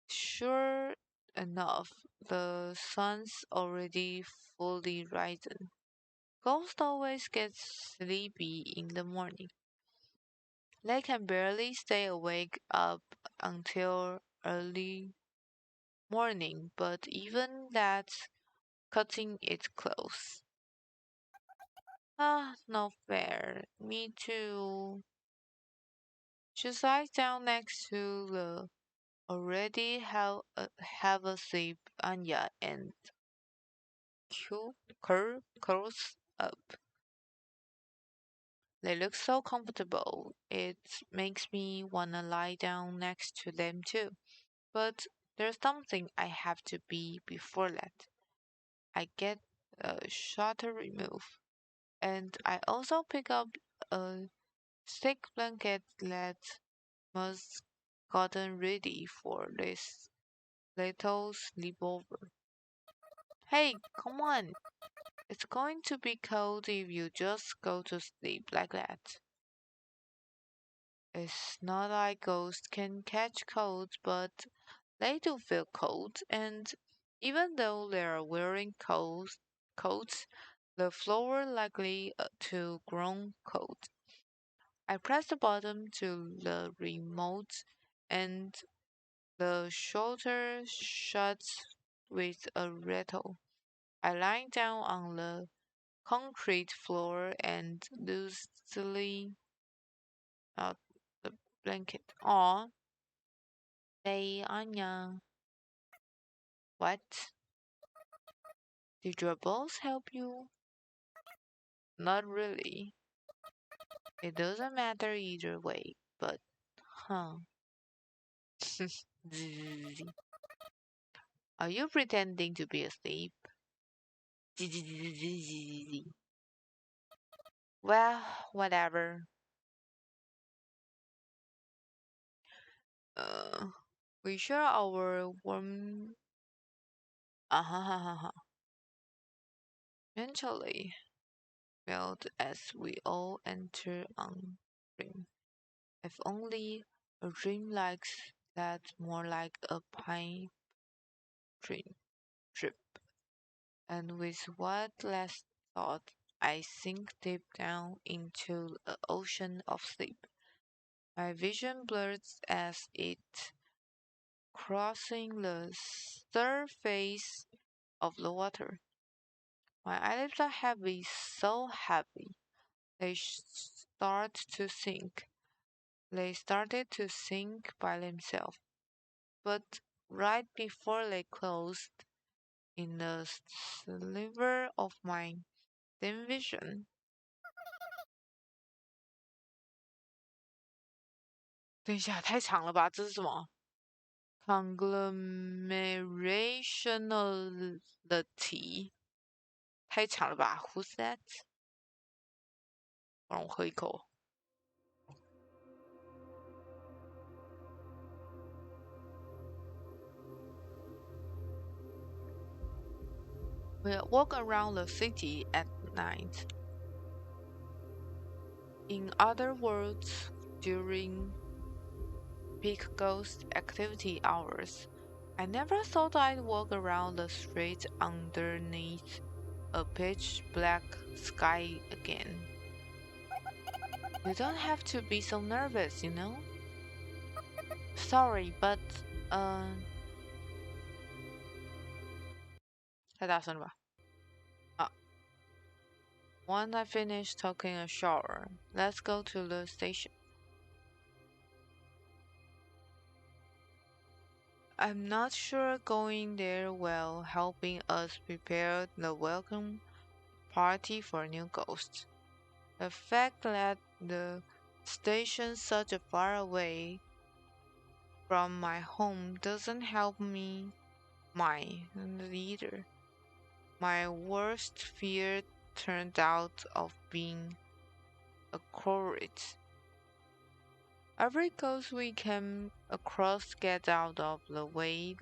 Sure enough, the sun's already fully risen. Ghost always gets sleepy in the morning. They can barely stay awake up until early morning, but even that's cutting it close. Ah, not fair. Me too. She lies down next to the already have asleep Anya and curls up. They look so comfortable. It makes me wanna lie down next to them too. But there's something I have to be before that. I get a shutter remove, and I also pick up a thick blanket that must gotten ready for this little sleepover. Hey, come on! It's going to be cold if you just go to sleep like that. It's not like ghosts can catch colds, but they do feel cold, and even though they're wearing coats, the floor likely to grow cold. I press the button to the remote, and the shutter shuts with a rattle. I lie down on the concrete floor and loosely out the blanket. Aw, hey, Anya. What? Did your boss help you? Not really. It doesn't matter either way, but huh. Are you pretending to be asleep? Well, whatever. Uh, we share our warm. Mentally melt as we all enter on dream. If only a dream like that, more like a pipe dream drip. And with what last thought, I sink deep down into the ocean of sleep. My vision blurs as it crossing the surface of the water. My eyelids are heavy, so heavy. They start to sink. They started to sink by themselves. But right before they closed, in the sliver of my dim vision, 等一下，太长了吧？这是什么？Conglomerationality，太长了吧？Who's that？让我喝一口。We walk around the city at night. In other words, during peak ghost activity hours. I never thought I'd walk around the streets underneath a pitch black sky again. You don't have to be so nervous, you know? Sorry, but, 太大声了吧？啊 Once I finish taking a shower, let's go to the station. I'm not sure going there will helping us prepare the welcome party for new ghosts. The fact that the station's such a far away from my home doesn't help me mine either. My worst fear turned out of being accurate. Every ghost we came across gets out of the way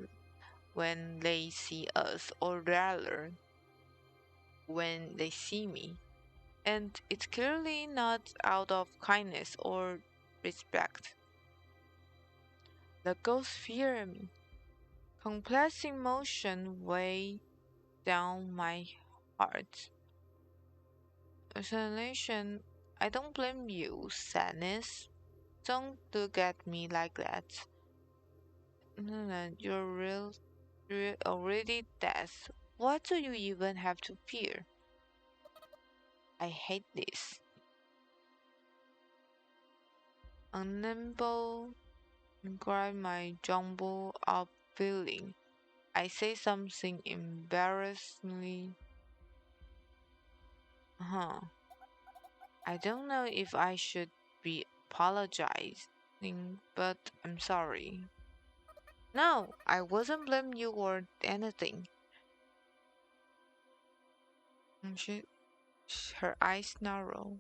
when they see us, or rather, when they see me. And it's clearly not out of kindness or respect. The ghosts fear me. Complex emotion weigh down my heart. Isolation, I don't blame you. Sadness, don't look at me like that. You're already dead. What do you even have to fear? I hate this. Unable to describe my jumble up feeling. I say something embarrassingly. I don't know if I should be apologizing, but I'm sorry. No, I wasn't blaming you or anything. Her eyes narrow.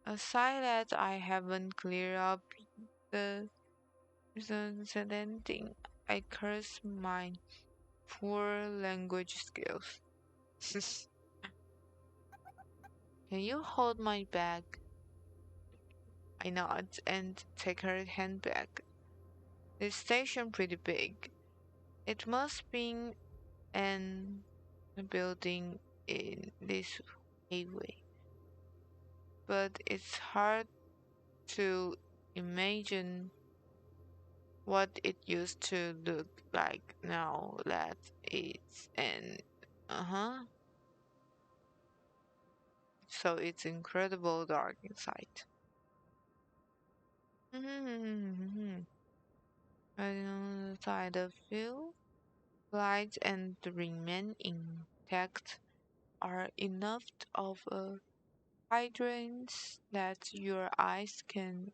A sigh that I haven't cleared up the misunderstanding. I curse my poor language skills. Can you hold my bag? I nod and take her hand back. This station pretty big. It must be an building in this highway. But it's hard to imagine what it used to look like now that it's an so it's incredible dark inside. And on the side of you, lights and remain intact are enough of a hydrants that your eyes can.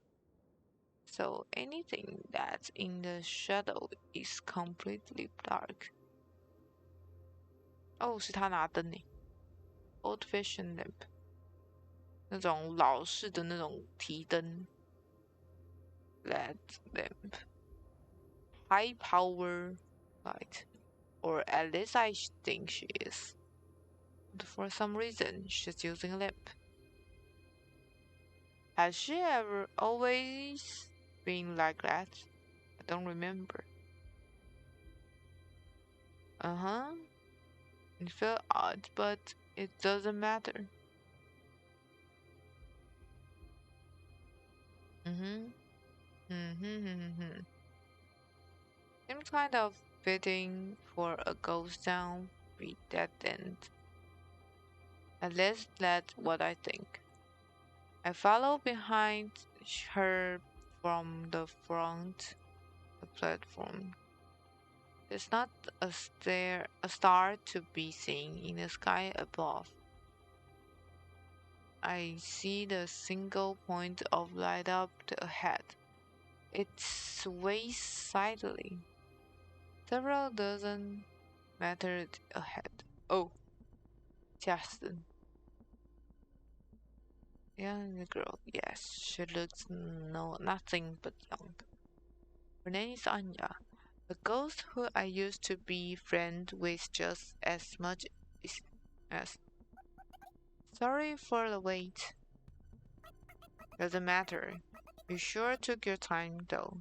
So anything that's in the shadow is completely dark. 哦，是他拿灯呢 ，old-fashioned lamp，那种老式的那种提灯 ，LED lamp, high power light, or at least I think she is. But for some reason, she's using a lamp. Has she ever always been like that? I don't remember. It felt odd, but it doesn't matter. Seems kind of fitting for a ghost town be dead end. At least that's what I think. I follow behind her from the front of the platform. There's not a star to be seen in the sky above. I see the single point of light up ahead. It sways slightly. Several dozen meters ahead. Oh, Justin. Young girl, yes, she looks nothing but young. Her name is Anya, a ghost who I used to be friends with just as much as. Sorry for the wait. Doesn't matter. You sure took your time though.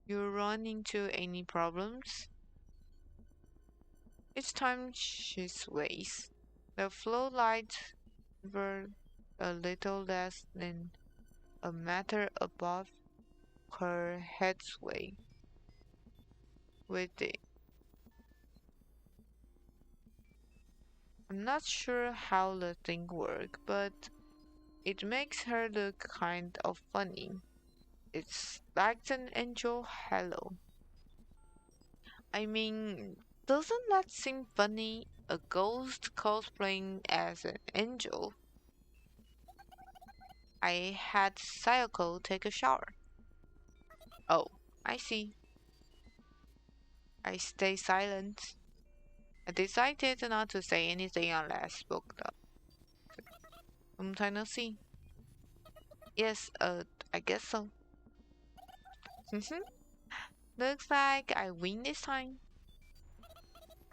You run into any problems? Each time she sways, the flow lights were a little less than a meter above her head sway. With it, I'm not sure how the thing works, but it makes her look kind of funny. It's like an angel halo. I mean, doesn't that seem funny? A ghost cosplaying as an angel? I had Sayako take a shower. Oh, I see. I stay silent. I decided not to say anything unless spoke up. Long time no see. Yes, I guess so. Looks like I win this time.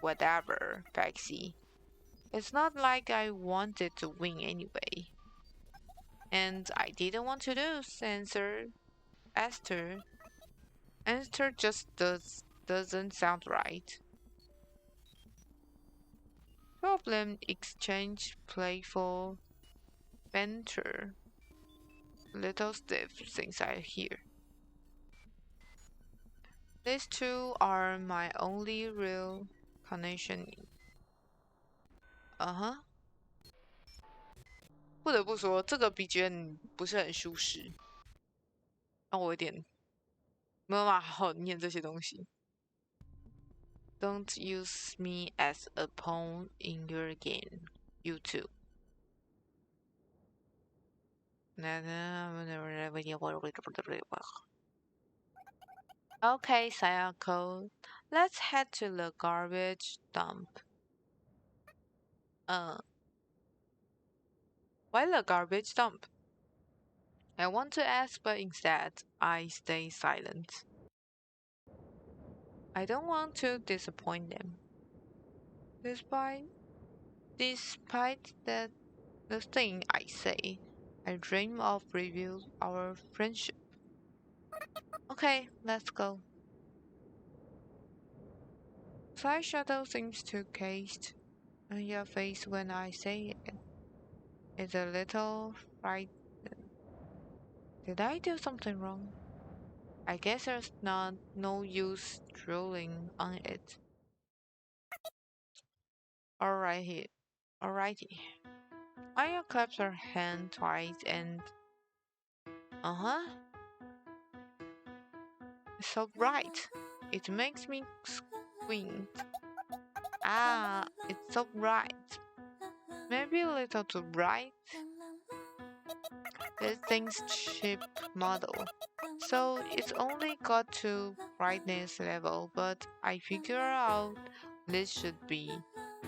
Whatever, Baxi. It's not like I wanted to win anyway. And I didn't want to lose, Esther. Esther just doesn't sound right. Problem exchange playful banter. Little stiff things I hear. These two are my only real connection. 不得不说，这个 BGM 不是很舒适，让我有点没有办法好好念这些东西。Don't use me as a pawn in your game, you too. Okay, Sayako, let's head to the garbage dump. Why the garbage dump? I want to ask, but instead, I stay silent. I don't want to disappoint them. Despite that the thing I say, I dream of reveal our friendship. Okay, let's go. Side shadow seems to cast on your face when I say it. It's a little frightened. Did I do something wrong? I guess there's no use drilling on it. Alrighty. Aya claps her hand twice and... It's so bright. It makes me squint. It's so bright. Maybe a little too bright. This thing's cheap model, so it's only got to brightness level, but I figure out this should be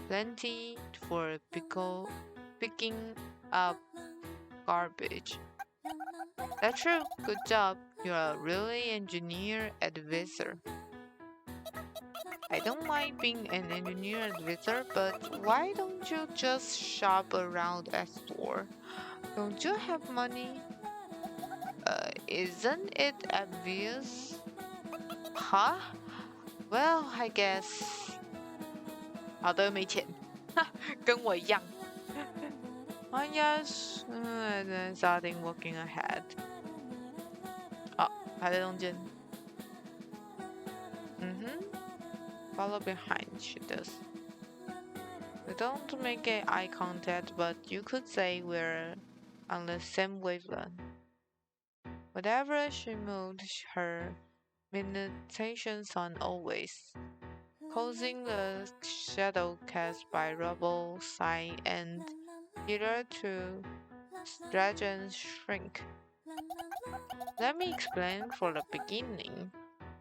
plenty for picking up garbage. That's true. Good job. You're a really engineer advisor. I don't mind being an engineer advisor, but why don't you just shop around a store? Don't you have money? Isn't it obvious? Huh? Well, I guess. 好的，没钱，跟我一样。I guess. Then starting walking ahead. 排在中间。Follow behind, she does. We don't make eye contact, but you could say we're on the same wavelength. Whatever she moved, her meditations on always, causing the shadow cast by rubble, sigh, and pillar to stretch and shrink. Let me explain from the beginning.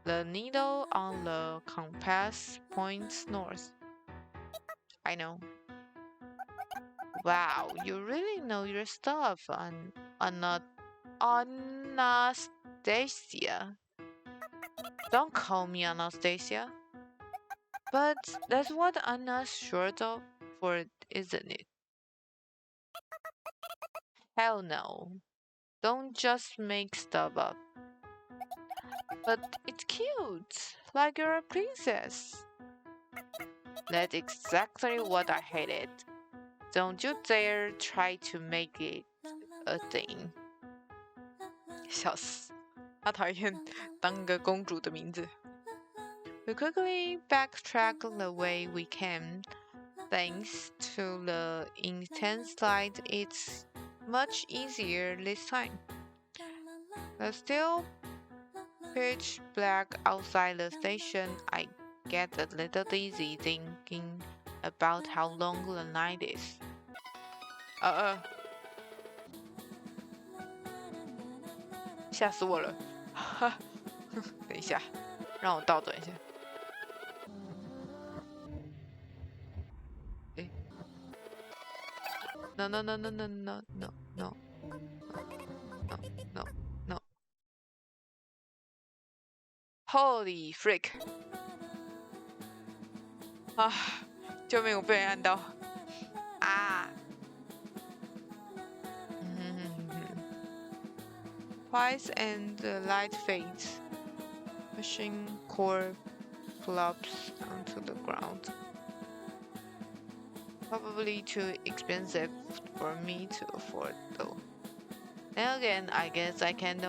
The needle on the compass points north. I know. Wow, you really know your stuff, Anastasia. Don't call me Anastasia. But that's what Anna's short of for, isn't it? Hell no. Don't just make stuff up. But it's cute, like you're a princess. That's exactly what I hated. Don't you dare try to make it a thing. 笑死，他讨厌当个公主的名字。We quickly backtrack the way we came. Thanks to the intense light, it's much easier this time. The still pitch black outside the station, I get a little dizzy thinking about how long the night is. 吓死我了！等一下，让我倒转一下。No no no no no no no no no no no Holy freak！ 啊，救命！我被人按到啊！Twice and the light fades. Machine core flops onto the ground. Probably too expensive for me to afford, though. Then again, I guess I can't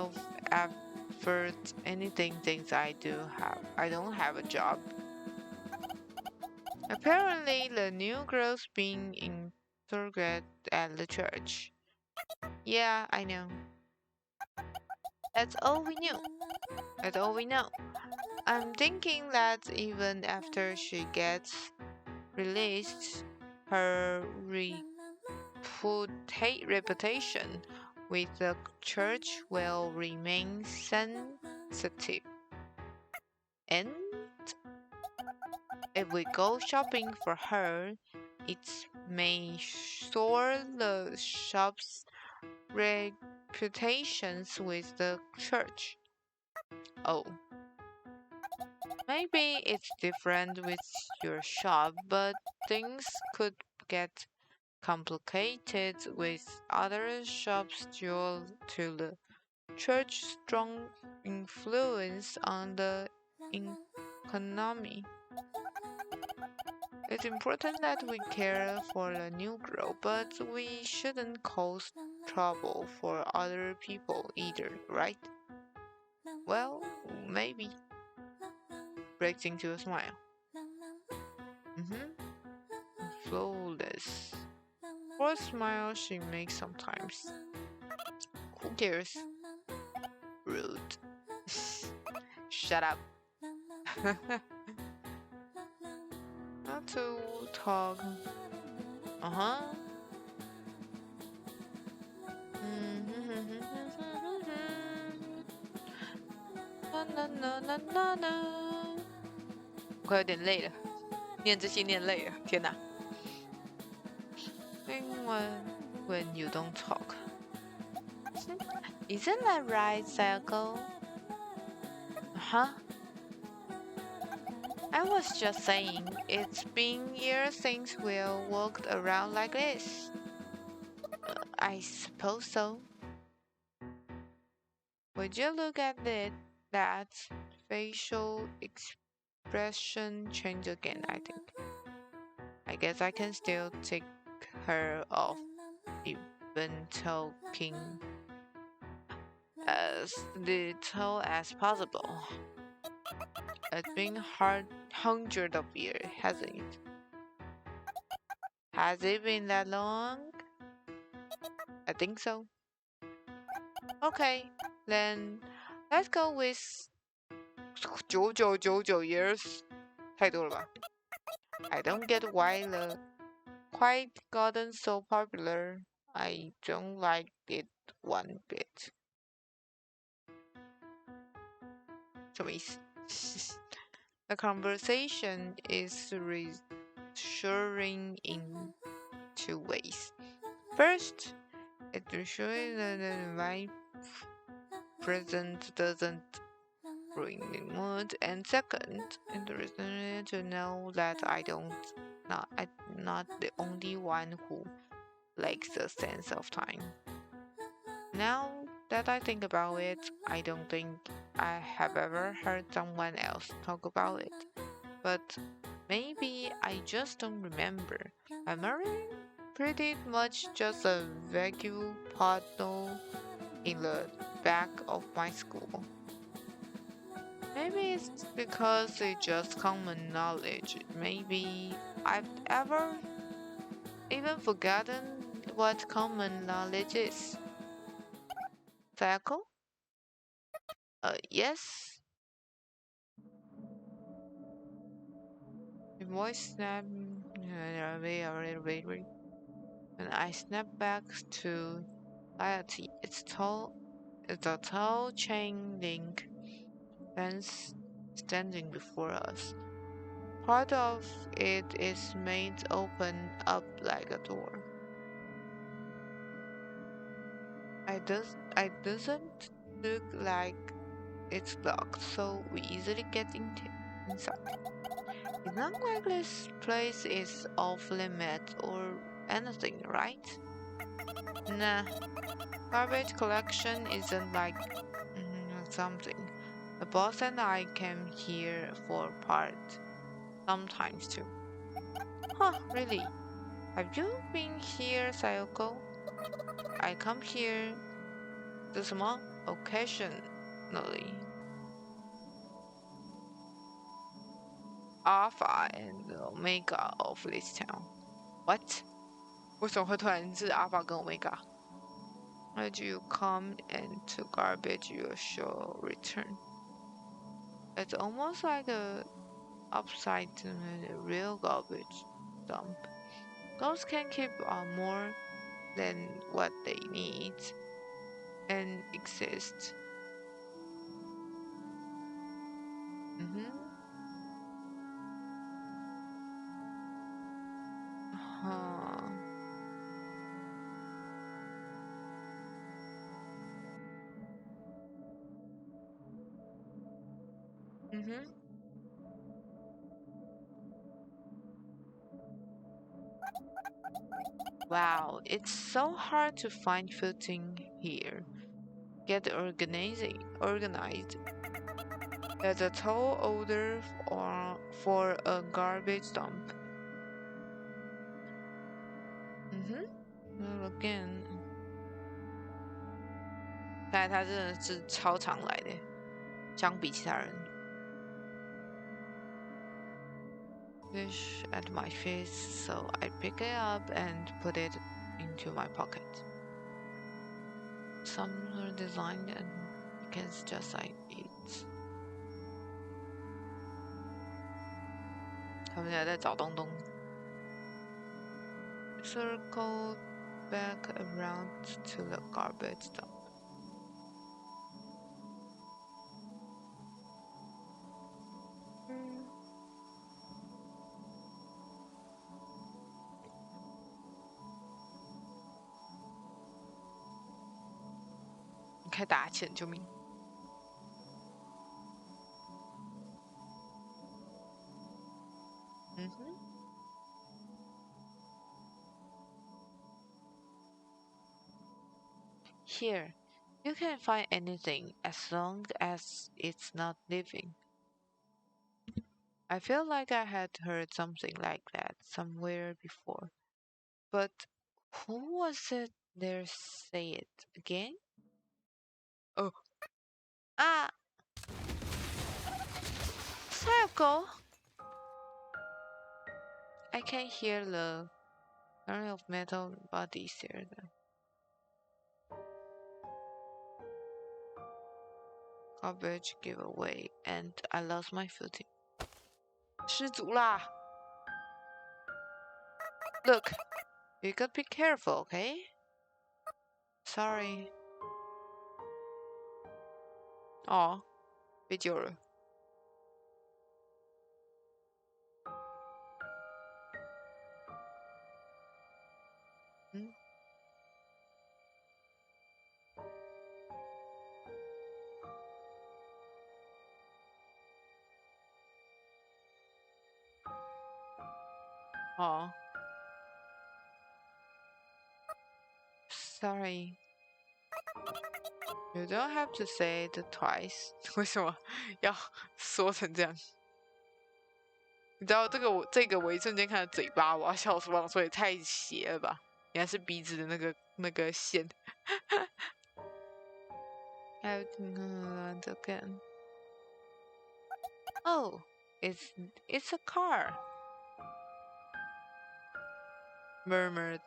afford anything since I don't have a job. Apparently, the new girl's being interrogated at the church. Yeah, I know. That's all we knew. That's all we know. I'm thinking that even after she gets released, her reputation with the church will remain sensitive. And if we go shopping for her, it may soar the shop's reputations with the church. Oh. Maybe it's different with your shop, but things could get complicated with other shops due to the church's strong influence on the economy. It's important that we care for the new girl, but we shouldn't cause trouble for other people either, right? Well, maybe. Breaks into a smile. Flawless. What smile she makes sometimes. Who cares? Rude. Shut up. Not to talk. Na. 快有点累了，念这些念累了，天哪！英文 when you don't talk. Isn't that right, Psycho? I was just saying, it's been years since we walked around like this. I suppose so. Would you look at it? That facial expression change again, I think. I guess I can still take her off, even talking as little as possible. It's been hundreds of years, hasn't it? Has it been that long? I think so. Okay, then let's go with 9999 years. 太多了吧? I don't get why the Quiet gotten so popular. I don't like it one bit. 什么意思? The conversation is reassuring in two ways. First, it reassures that my presence doesn't ruin the mood, and second, it's reassuring to know that I'm not the only one who lacks a sense of time. Now that I think about it, I don't think I have ever heard someone else talk about it. But maybe I just don't remember. I'm pretty much just a vague puddle in the back of my school. Maybe it's because it's just common knowledge. Maybe I've even forgotten what common knowledge is. Sayako? Yes? The voice snapped. Wait. And I snapped back to reality. It's a tall chain link fence standing before us. Part of it is made open up like a door. It doesn't look like it's blocked, so we easily get inside. It's not like this place is off limits or anything, right? Nah, garbage collection isn't like something. The boss and I came here for part sometimes too. Huh, really? Have you been here, Sayoko? I come here to small occasionally. Alpha and Omega of this town. What? 为什么会突然是 Alpha 跟 Omega? As you come into garbage, you shall return. It's almost like a upside real garbage dump. Ghosts can keep more than what they need and exist. Huh. Wow, it's so hard to find footing here. Get organized. There's a tall order for a garbage dump. Well, again. 看来他真的是超常来的，相比其他人。Fish at my face, so I pick it up and put it into my pocket. Some are designed and because just like it. 他们俩在找东东。Circle back around to the garbage dump. "开打钱，救命！Here, you can find anything as long as it's not living. I feel like I had heard something like that somewhere before. But who was it there say it again? Oh. Ah! Sayoko! I can hear the sound of metal bodies there. Garbage giveaway, and I lost my footing. 失足啦 Look, you gotta be careful, okay? Sorry. 哦，被救了。哦。Sorry. You don't have to say it twice. 为什么要说成这样？你知道这个我一瞬间看到嘴巴，我要笑死我了，所以太邪了吧？原来是鼻子的那个线。Again. Oh, it's a car. Murmured.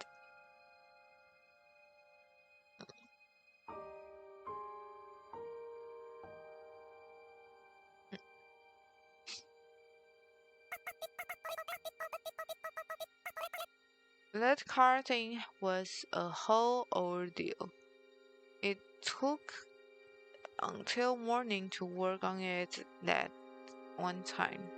That car thing was a whole ordeal. It took until morning to work on it that one time.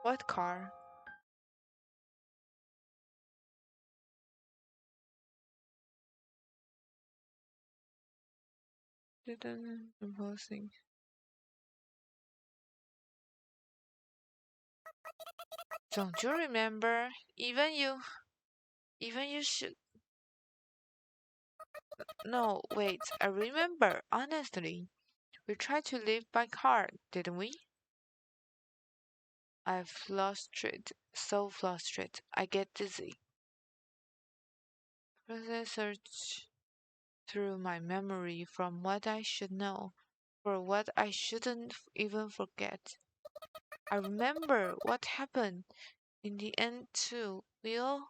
What car? Didn't imposing. Don't you remember? Even you should. No, wait, I remember, honestly. We tried to leave by car, didn't we? I'm flustered, so flustered. I get dizzy. I search through my memory from what I should know, for what I shouldn't even forget. I remember what happened in the end too. Will,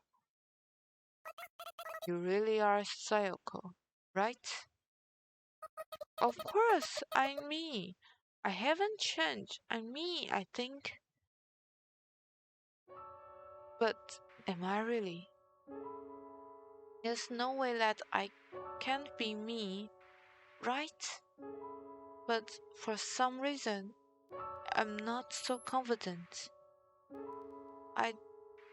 you really are psycho, right? Of course, I'm me. I haven't changed. I'm me, I think. But am I really? There's no way that I can't be me, right? But for some reason, I'm not so confident. I'd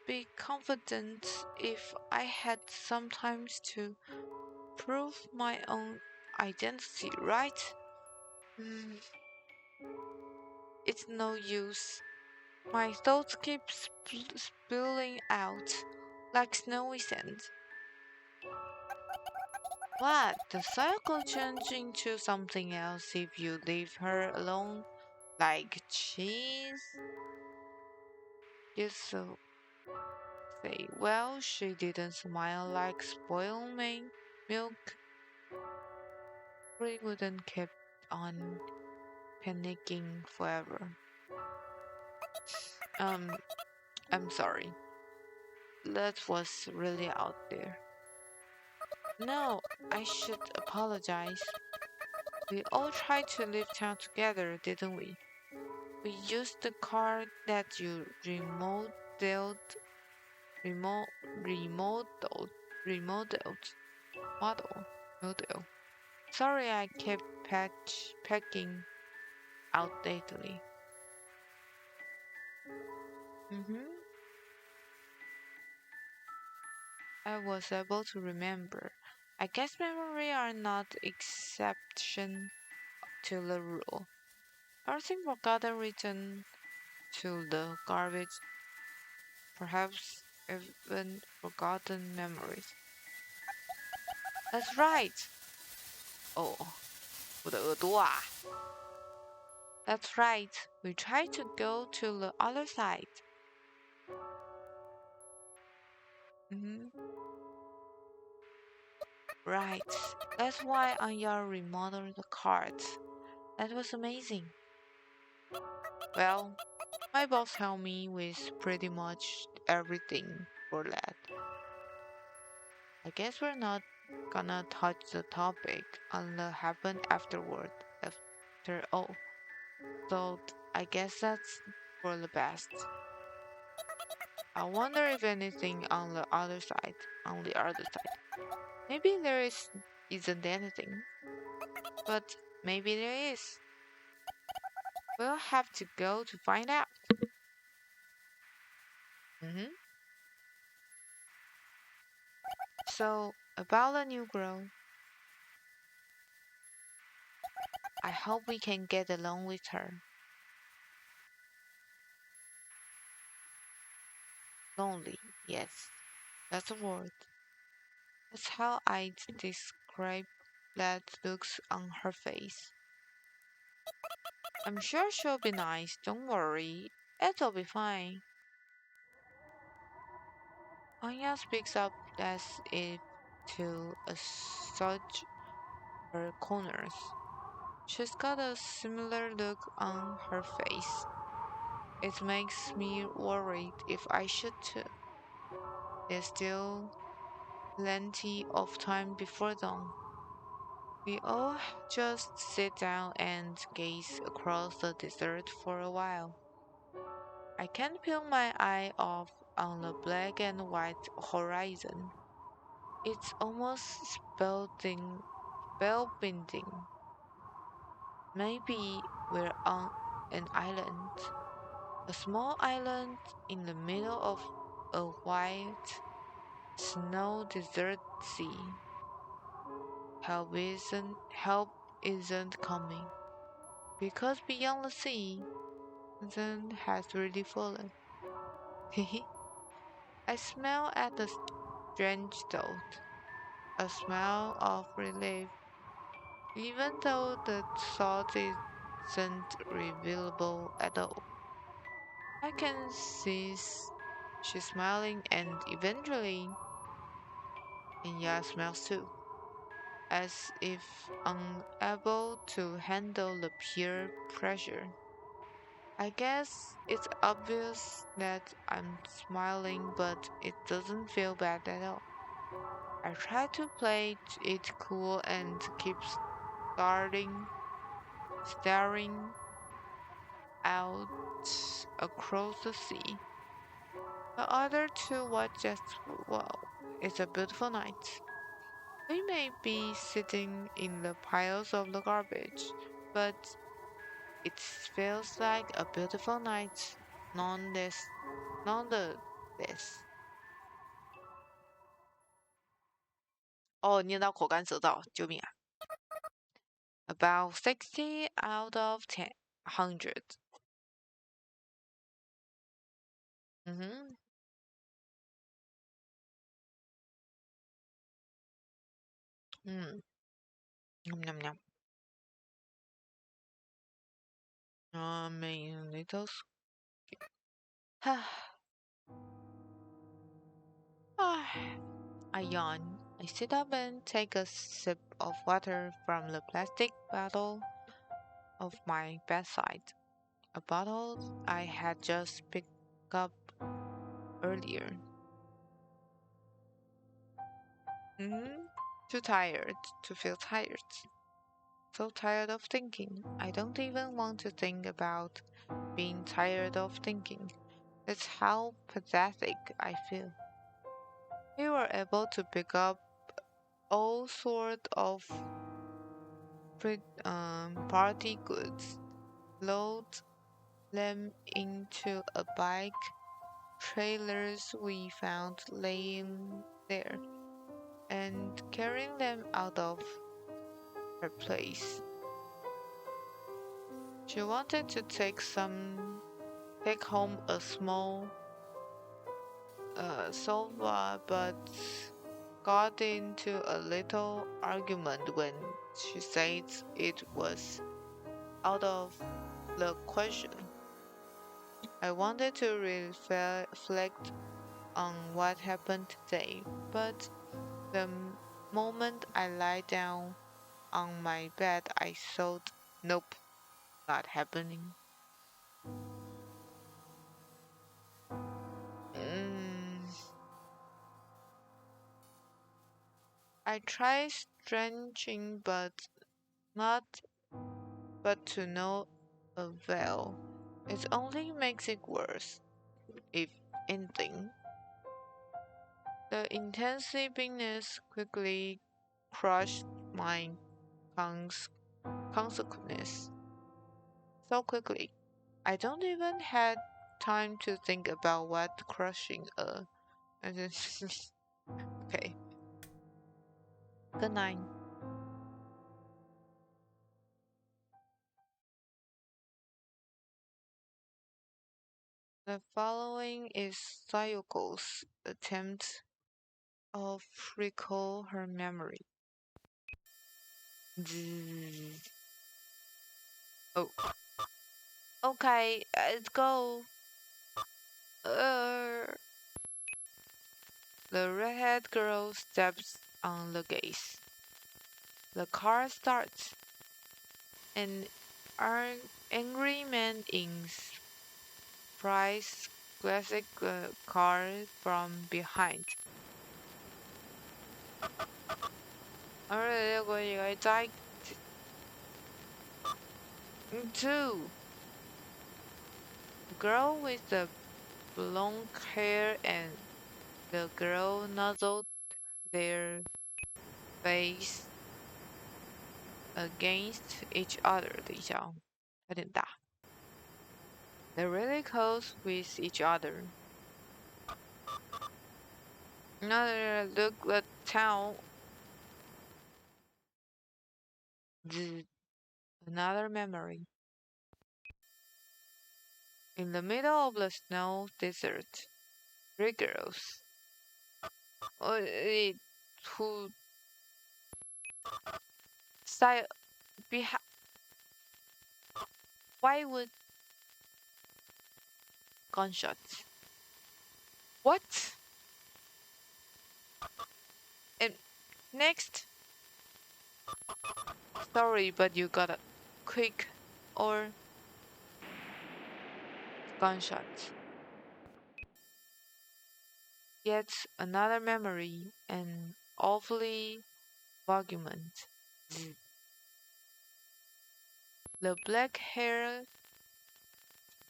be confident if I had sometimes to prove my own identity, right? Mm, it's no use. My thoughts keep spilling out like snowy sand. What? The cycle change into something else if you leave her alone? Like cheese? You so say, well, she didn't smile like spoiled milk. We wouldn't keep on panicking forever. Um, I'm sorry. That was really out there. No, I should apologize. We all tried to leave town together, didn't we? We used the car that you remo- remodeled, model. Sorry, I kept packing outdatedly. Mm-hmm. I was able to remember. I guess memory are not exception to the rule. Everything forgotten written to the garbage, perhaps even forgotten memories. That's right. Oh, 我的耳朵啊. That's right. We tried to go to the other side. Mm-hmm. Right. That's why on your remodeled cards. That was amazing. Well, my boss helped me with pretty much everything for that. I guess we're not gonna touch the topic on the happened afterward after all. So I guess that's for the best. I wonder if anything on the other side. Maybe isn't anything. But maybe there is. We'll have to go to find out. Mm-hmm. So, about the new girl, I hope we can get along with her. Lonely, yes, that's a word. That's how I'd describe that looks on her face. I'm sure she'll be nice, don't worry. It'll be fine. Anya speaks up as if to assuage her corners. She's got a similar look on her face. It makes me worried if I should too. There's still plenty of time before dawn. We all just sit down and gaze across the desert for a while. I can't peel my eye off on the black and white horizon. It's almost spellbinding. Maybe we're on an island. A small island in the middle of a white snow desert sea. Help isn't coming. Because beyond the sea, then has really fallen. I smell at the strange thought, a smell of relief, even though the thought isn't revealable at all. I can see she's smiling and eventually, Enya smells too, as if unable to handle the peer pressure. I guess it's obvious that I'm smiling, but it doesn't feel bad at all. I try to play it cool and keep staring out across the sea. The other two watch just, wow, it's a beautiful night. We may be sitting in the piles of the garbage, but it feels like a beautiful night nonetheless. 哦，念到口干舌燥，救命啊！About 60 out of 100. 嗯哼，嗯，喵喵喵。Main little. 唉。I yawn. I sit up and take a sip of water from the plastic bottle of my bedside, a bottle I had just picked up earlier. Too tired to feel tired. So tired of thinking. I don't even want to think about being tired of thinking. That's how pathetic I feel. We were able to pick up all sorts of party goods, load them into a bike trailers we found laying there, and carrying them out of her place. She wanted to take home a small sofa, but got into a little argument when she said it was out of the question. I wanted to reflect on what happened today, but the moment I lie down on my bed, I thought, nope, not happening. I tried stretching, but to no avail. It only makes it worse, if anything. The intense sleepiness quickly crushed my consequence. So quickly, I don't even had time to think about what crushing a. Okay. Good night. The following is Sayuko's attempt of recall her memory. Oh. Okay, let's go. The redhead girl steps on the gas. The car starts. An angry man in Price classic car from behind. Two. The girl with the blonde hair and the girl nuzzled their face against each other. 等一下哦，有点大。They're really close with each other. Another look at town. Another memory. In the middle of the snow desert, three girls. Who style behind? Why would gunshots? What? And next, sorry, but you got a quick or gunshots. Yet another memory, an awfully argument. The black-haired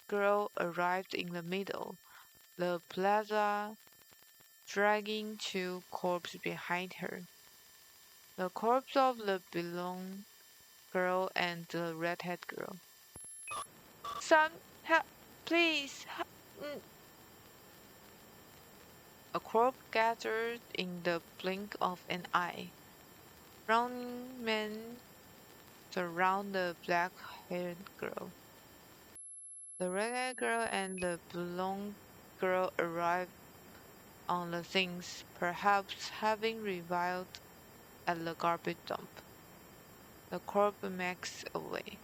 girl arrived in the middle, the plaza dragging two corpses behind her. The corpse of the blonde girl and the redhead girl. Some help, please. A corpse gathered in the blink of an eye. Running men surround the black-haired girl. The redhead girl and the blonde girl arrive on the things, perhaps having revived at the garbage dump. The corpse makes away.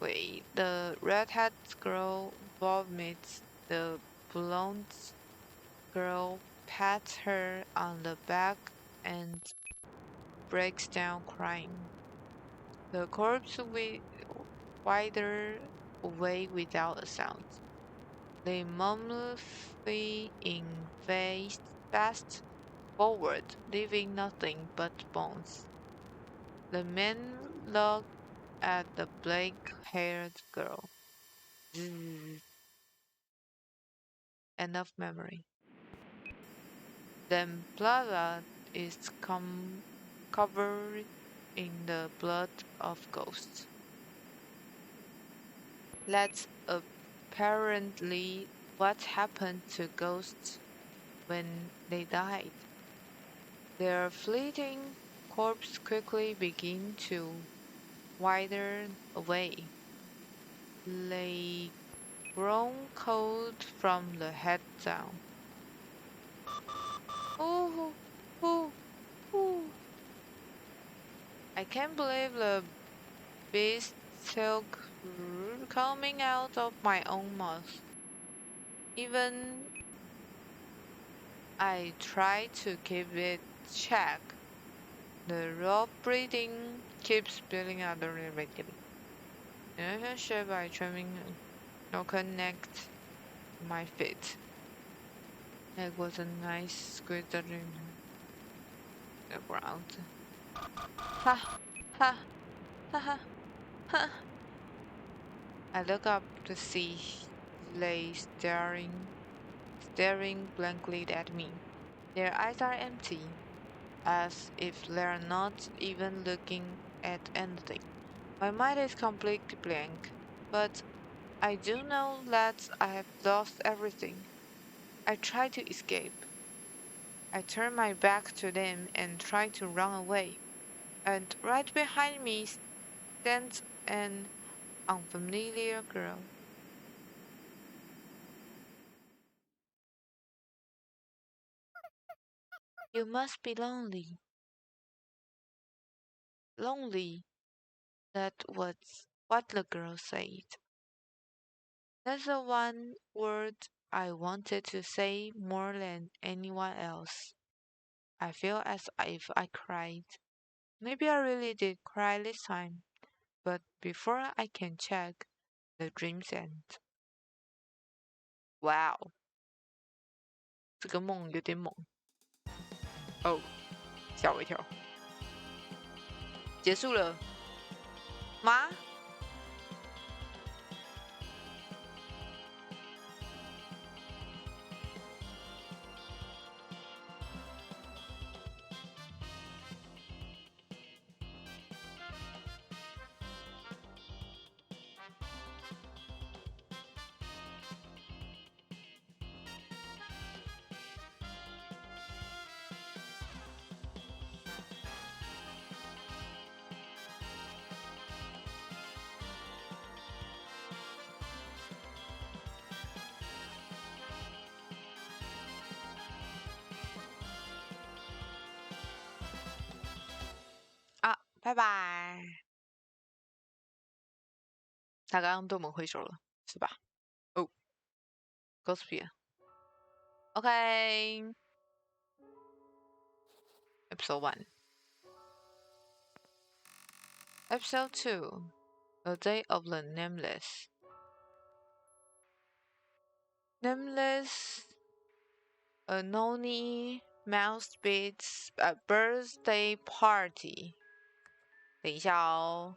The redhead girl vomits. The blonde girl pats her on the back and breaks down crying. The corpse wither away without a sound. They mummify in fast forward, leaving nothing but bones. The men look at the black-haired girl. End of memory. Then plaza is covered in the blood of ghosts. That's apparently what happened to ghosts when they died. Their fleeting corpses quickly begin to wither away. They grow cold from the head down. Oh, oh, oh. I can't believe the beast still coming out of my own mouth. Even I try to keep it check. The raw breathing keeps spilling out the regularly. Relationship by trimming no connect my feet. It was a nice squittering the ground. Ha ha ha ha ha. I look up to see they staring blankly at me. Their eyes are empty, as if they're not even looking at anything. My mind is completely blank, but I do know that I have lost everything. I try to escape. I turn my back to them and try to run away. And right behind me stands an unfamiliar girl. You must be lonely. Lonely, that was what the girl said. That's the one word I wanted to say more than anyone else. I feel as if I cried. Maybe I really did cry this time, but before I can check, the dreams end. Wow，这个梦有点猛哦，吓我一跳。结束了吗？拜拜。他刚刚对我们挥手了，是吧？哦，ghostpia。OK，Episode 1。Episode 2. A Day of the Nameless. Nameless Anony Mousebeats birthday party. 等一下哦，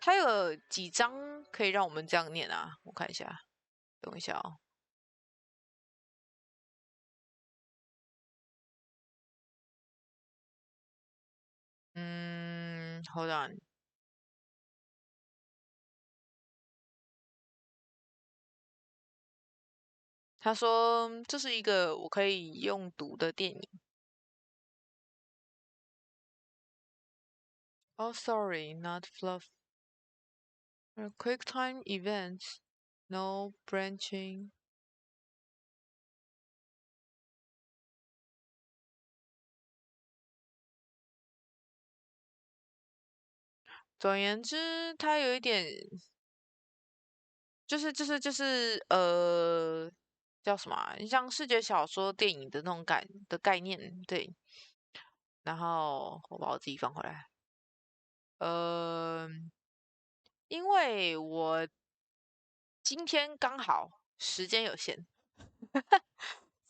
它有几张可以让我们这样念啊？我看一下，等一下哦。Hold on。他说这是一个我可以用读的电影。Oh, sorry, not fluff. Quick time events, no branching. 总而言之，它有一点，就是叫什么啊？像视觉小说、电影的那种概念，对。然后我把我自己放回来。因为我今天刚好时间有限，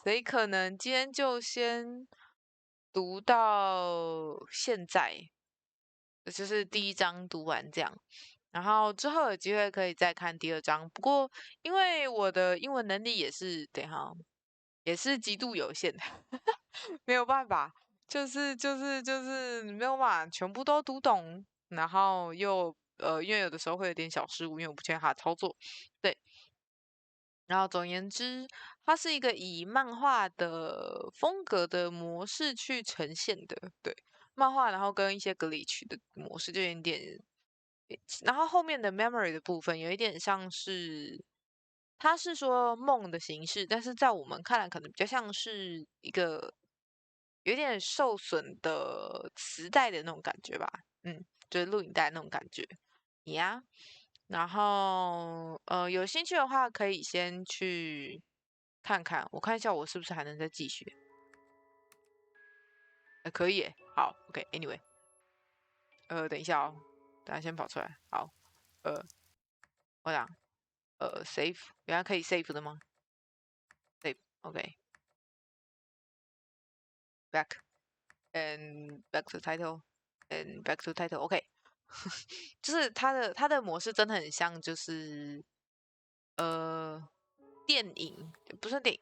所以可能今天就先读到现在，就是第一章读完这样。然后之后有机会可以再看第二章。不过因为我的英文能力也是，等一下，也是极度有限，没有办法，就是没有办法全部都读懂，然后又因为有的时候会有点小失误，因为我不确定它的操作，对。然后总而言之，它是一个以漫画的风格的模式去呈现的，对，漫画，然后跟一些glitch的模式就有点，然后后面的 memory 的部分有一点像是，它是说梦的形式，但是在我们看来可能比较像是一个有点受损的磁带的那种感觉吧，就是录影带那种感觉，呀。然后有兴趣的话可以先去看看，我看一下我是不是还能再继续。可以耶，好，OK，Anyway，等一下哦，等下先跑出来，好，我想save，原来可以 save 的吗？Save，OK，back and back to title and back to title，OK，就是它的模式真的很像，就是电影不是电影，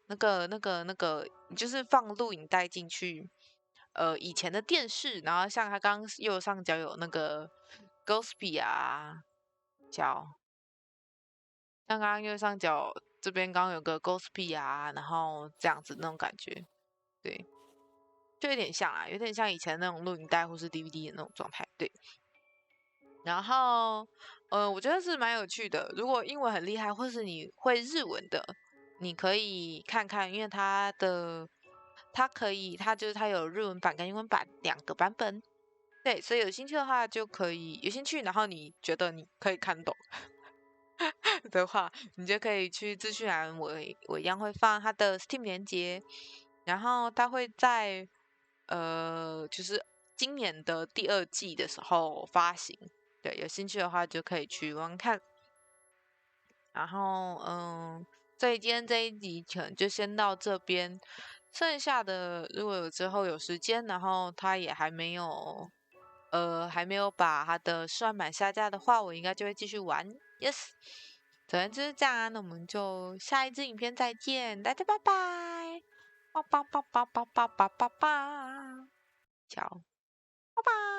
你就是放录影带进去，以前的电视，然后像它刚刚右上角有那个 ghostpia 角，像刚刚右上角这边刚刚有个 ghostpia，然后这样子那种感觉，对，就有点像啊，有点像以前那种录影带或是 DVD 的那种状态，对。然后，我觉得是蛮有趣的。如果英文很厉害，或是你会日文的，你可以看看，因为它有日文版跟英文版两个版本。对，所以有兴趣的话就可以有兴趣，然后你觉得你可以看懂的话，你就可以去资讯栏，我一样会放它的 Steam 连接，然后它会在就是今年的第二季的时候发行。对，有兴趣的话就可以去玩看。然后，所以今天这一集可能就先到这边。剩下的如果有之后有时间，然后他也还没有把他的试玩版下架的话，我应该就会继续玩。Yes，总之就是这样啊，那我们就下一支影片再见，大家拜拜，拜拜拜拜拜拜拜拜，拜，拜拜。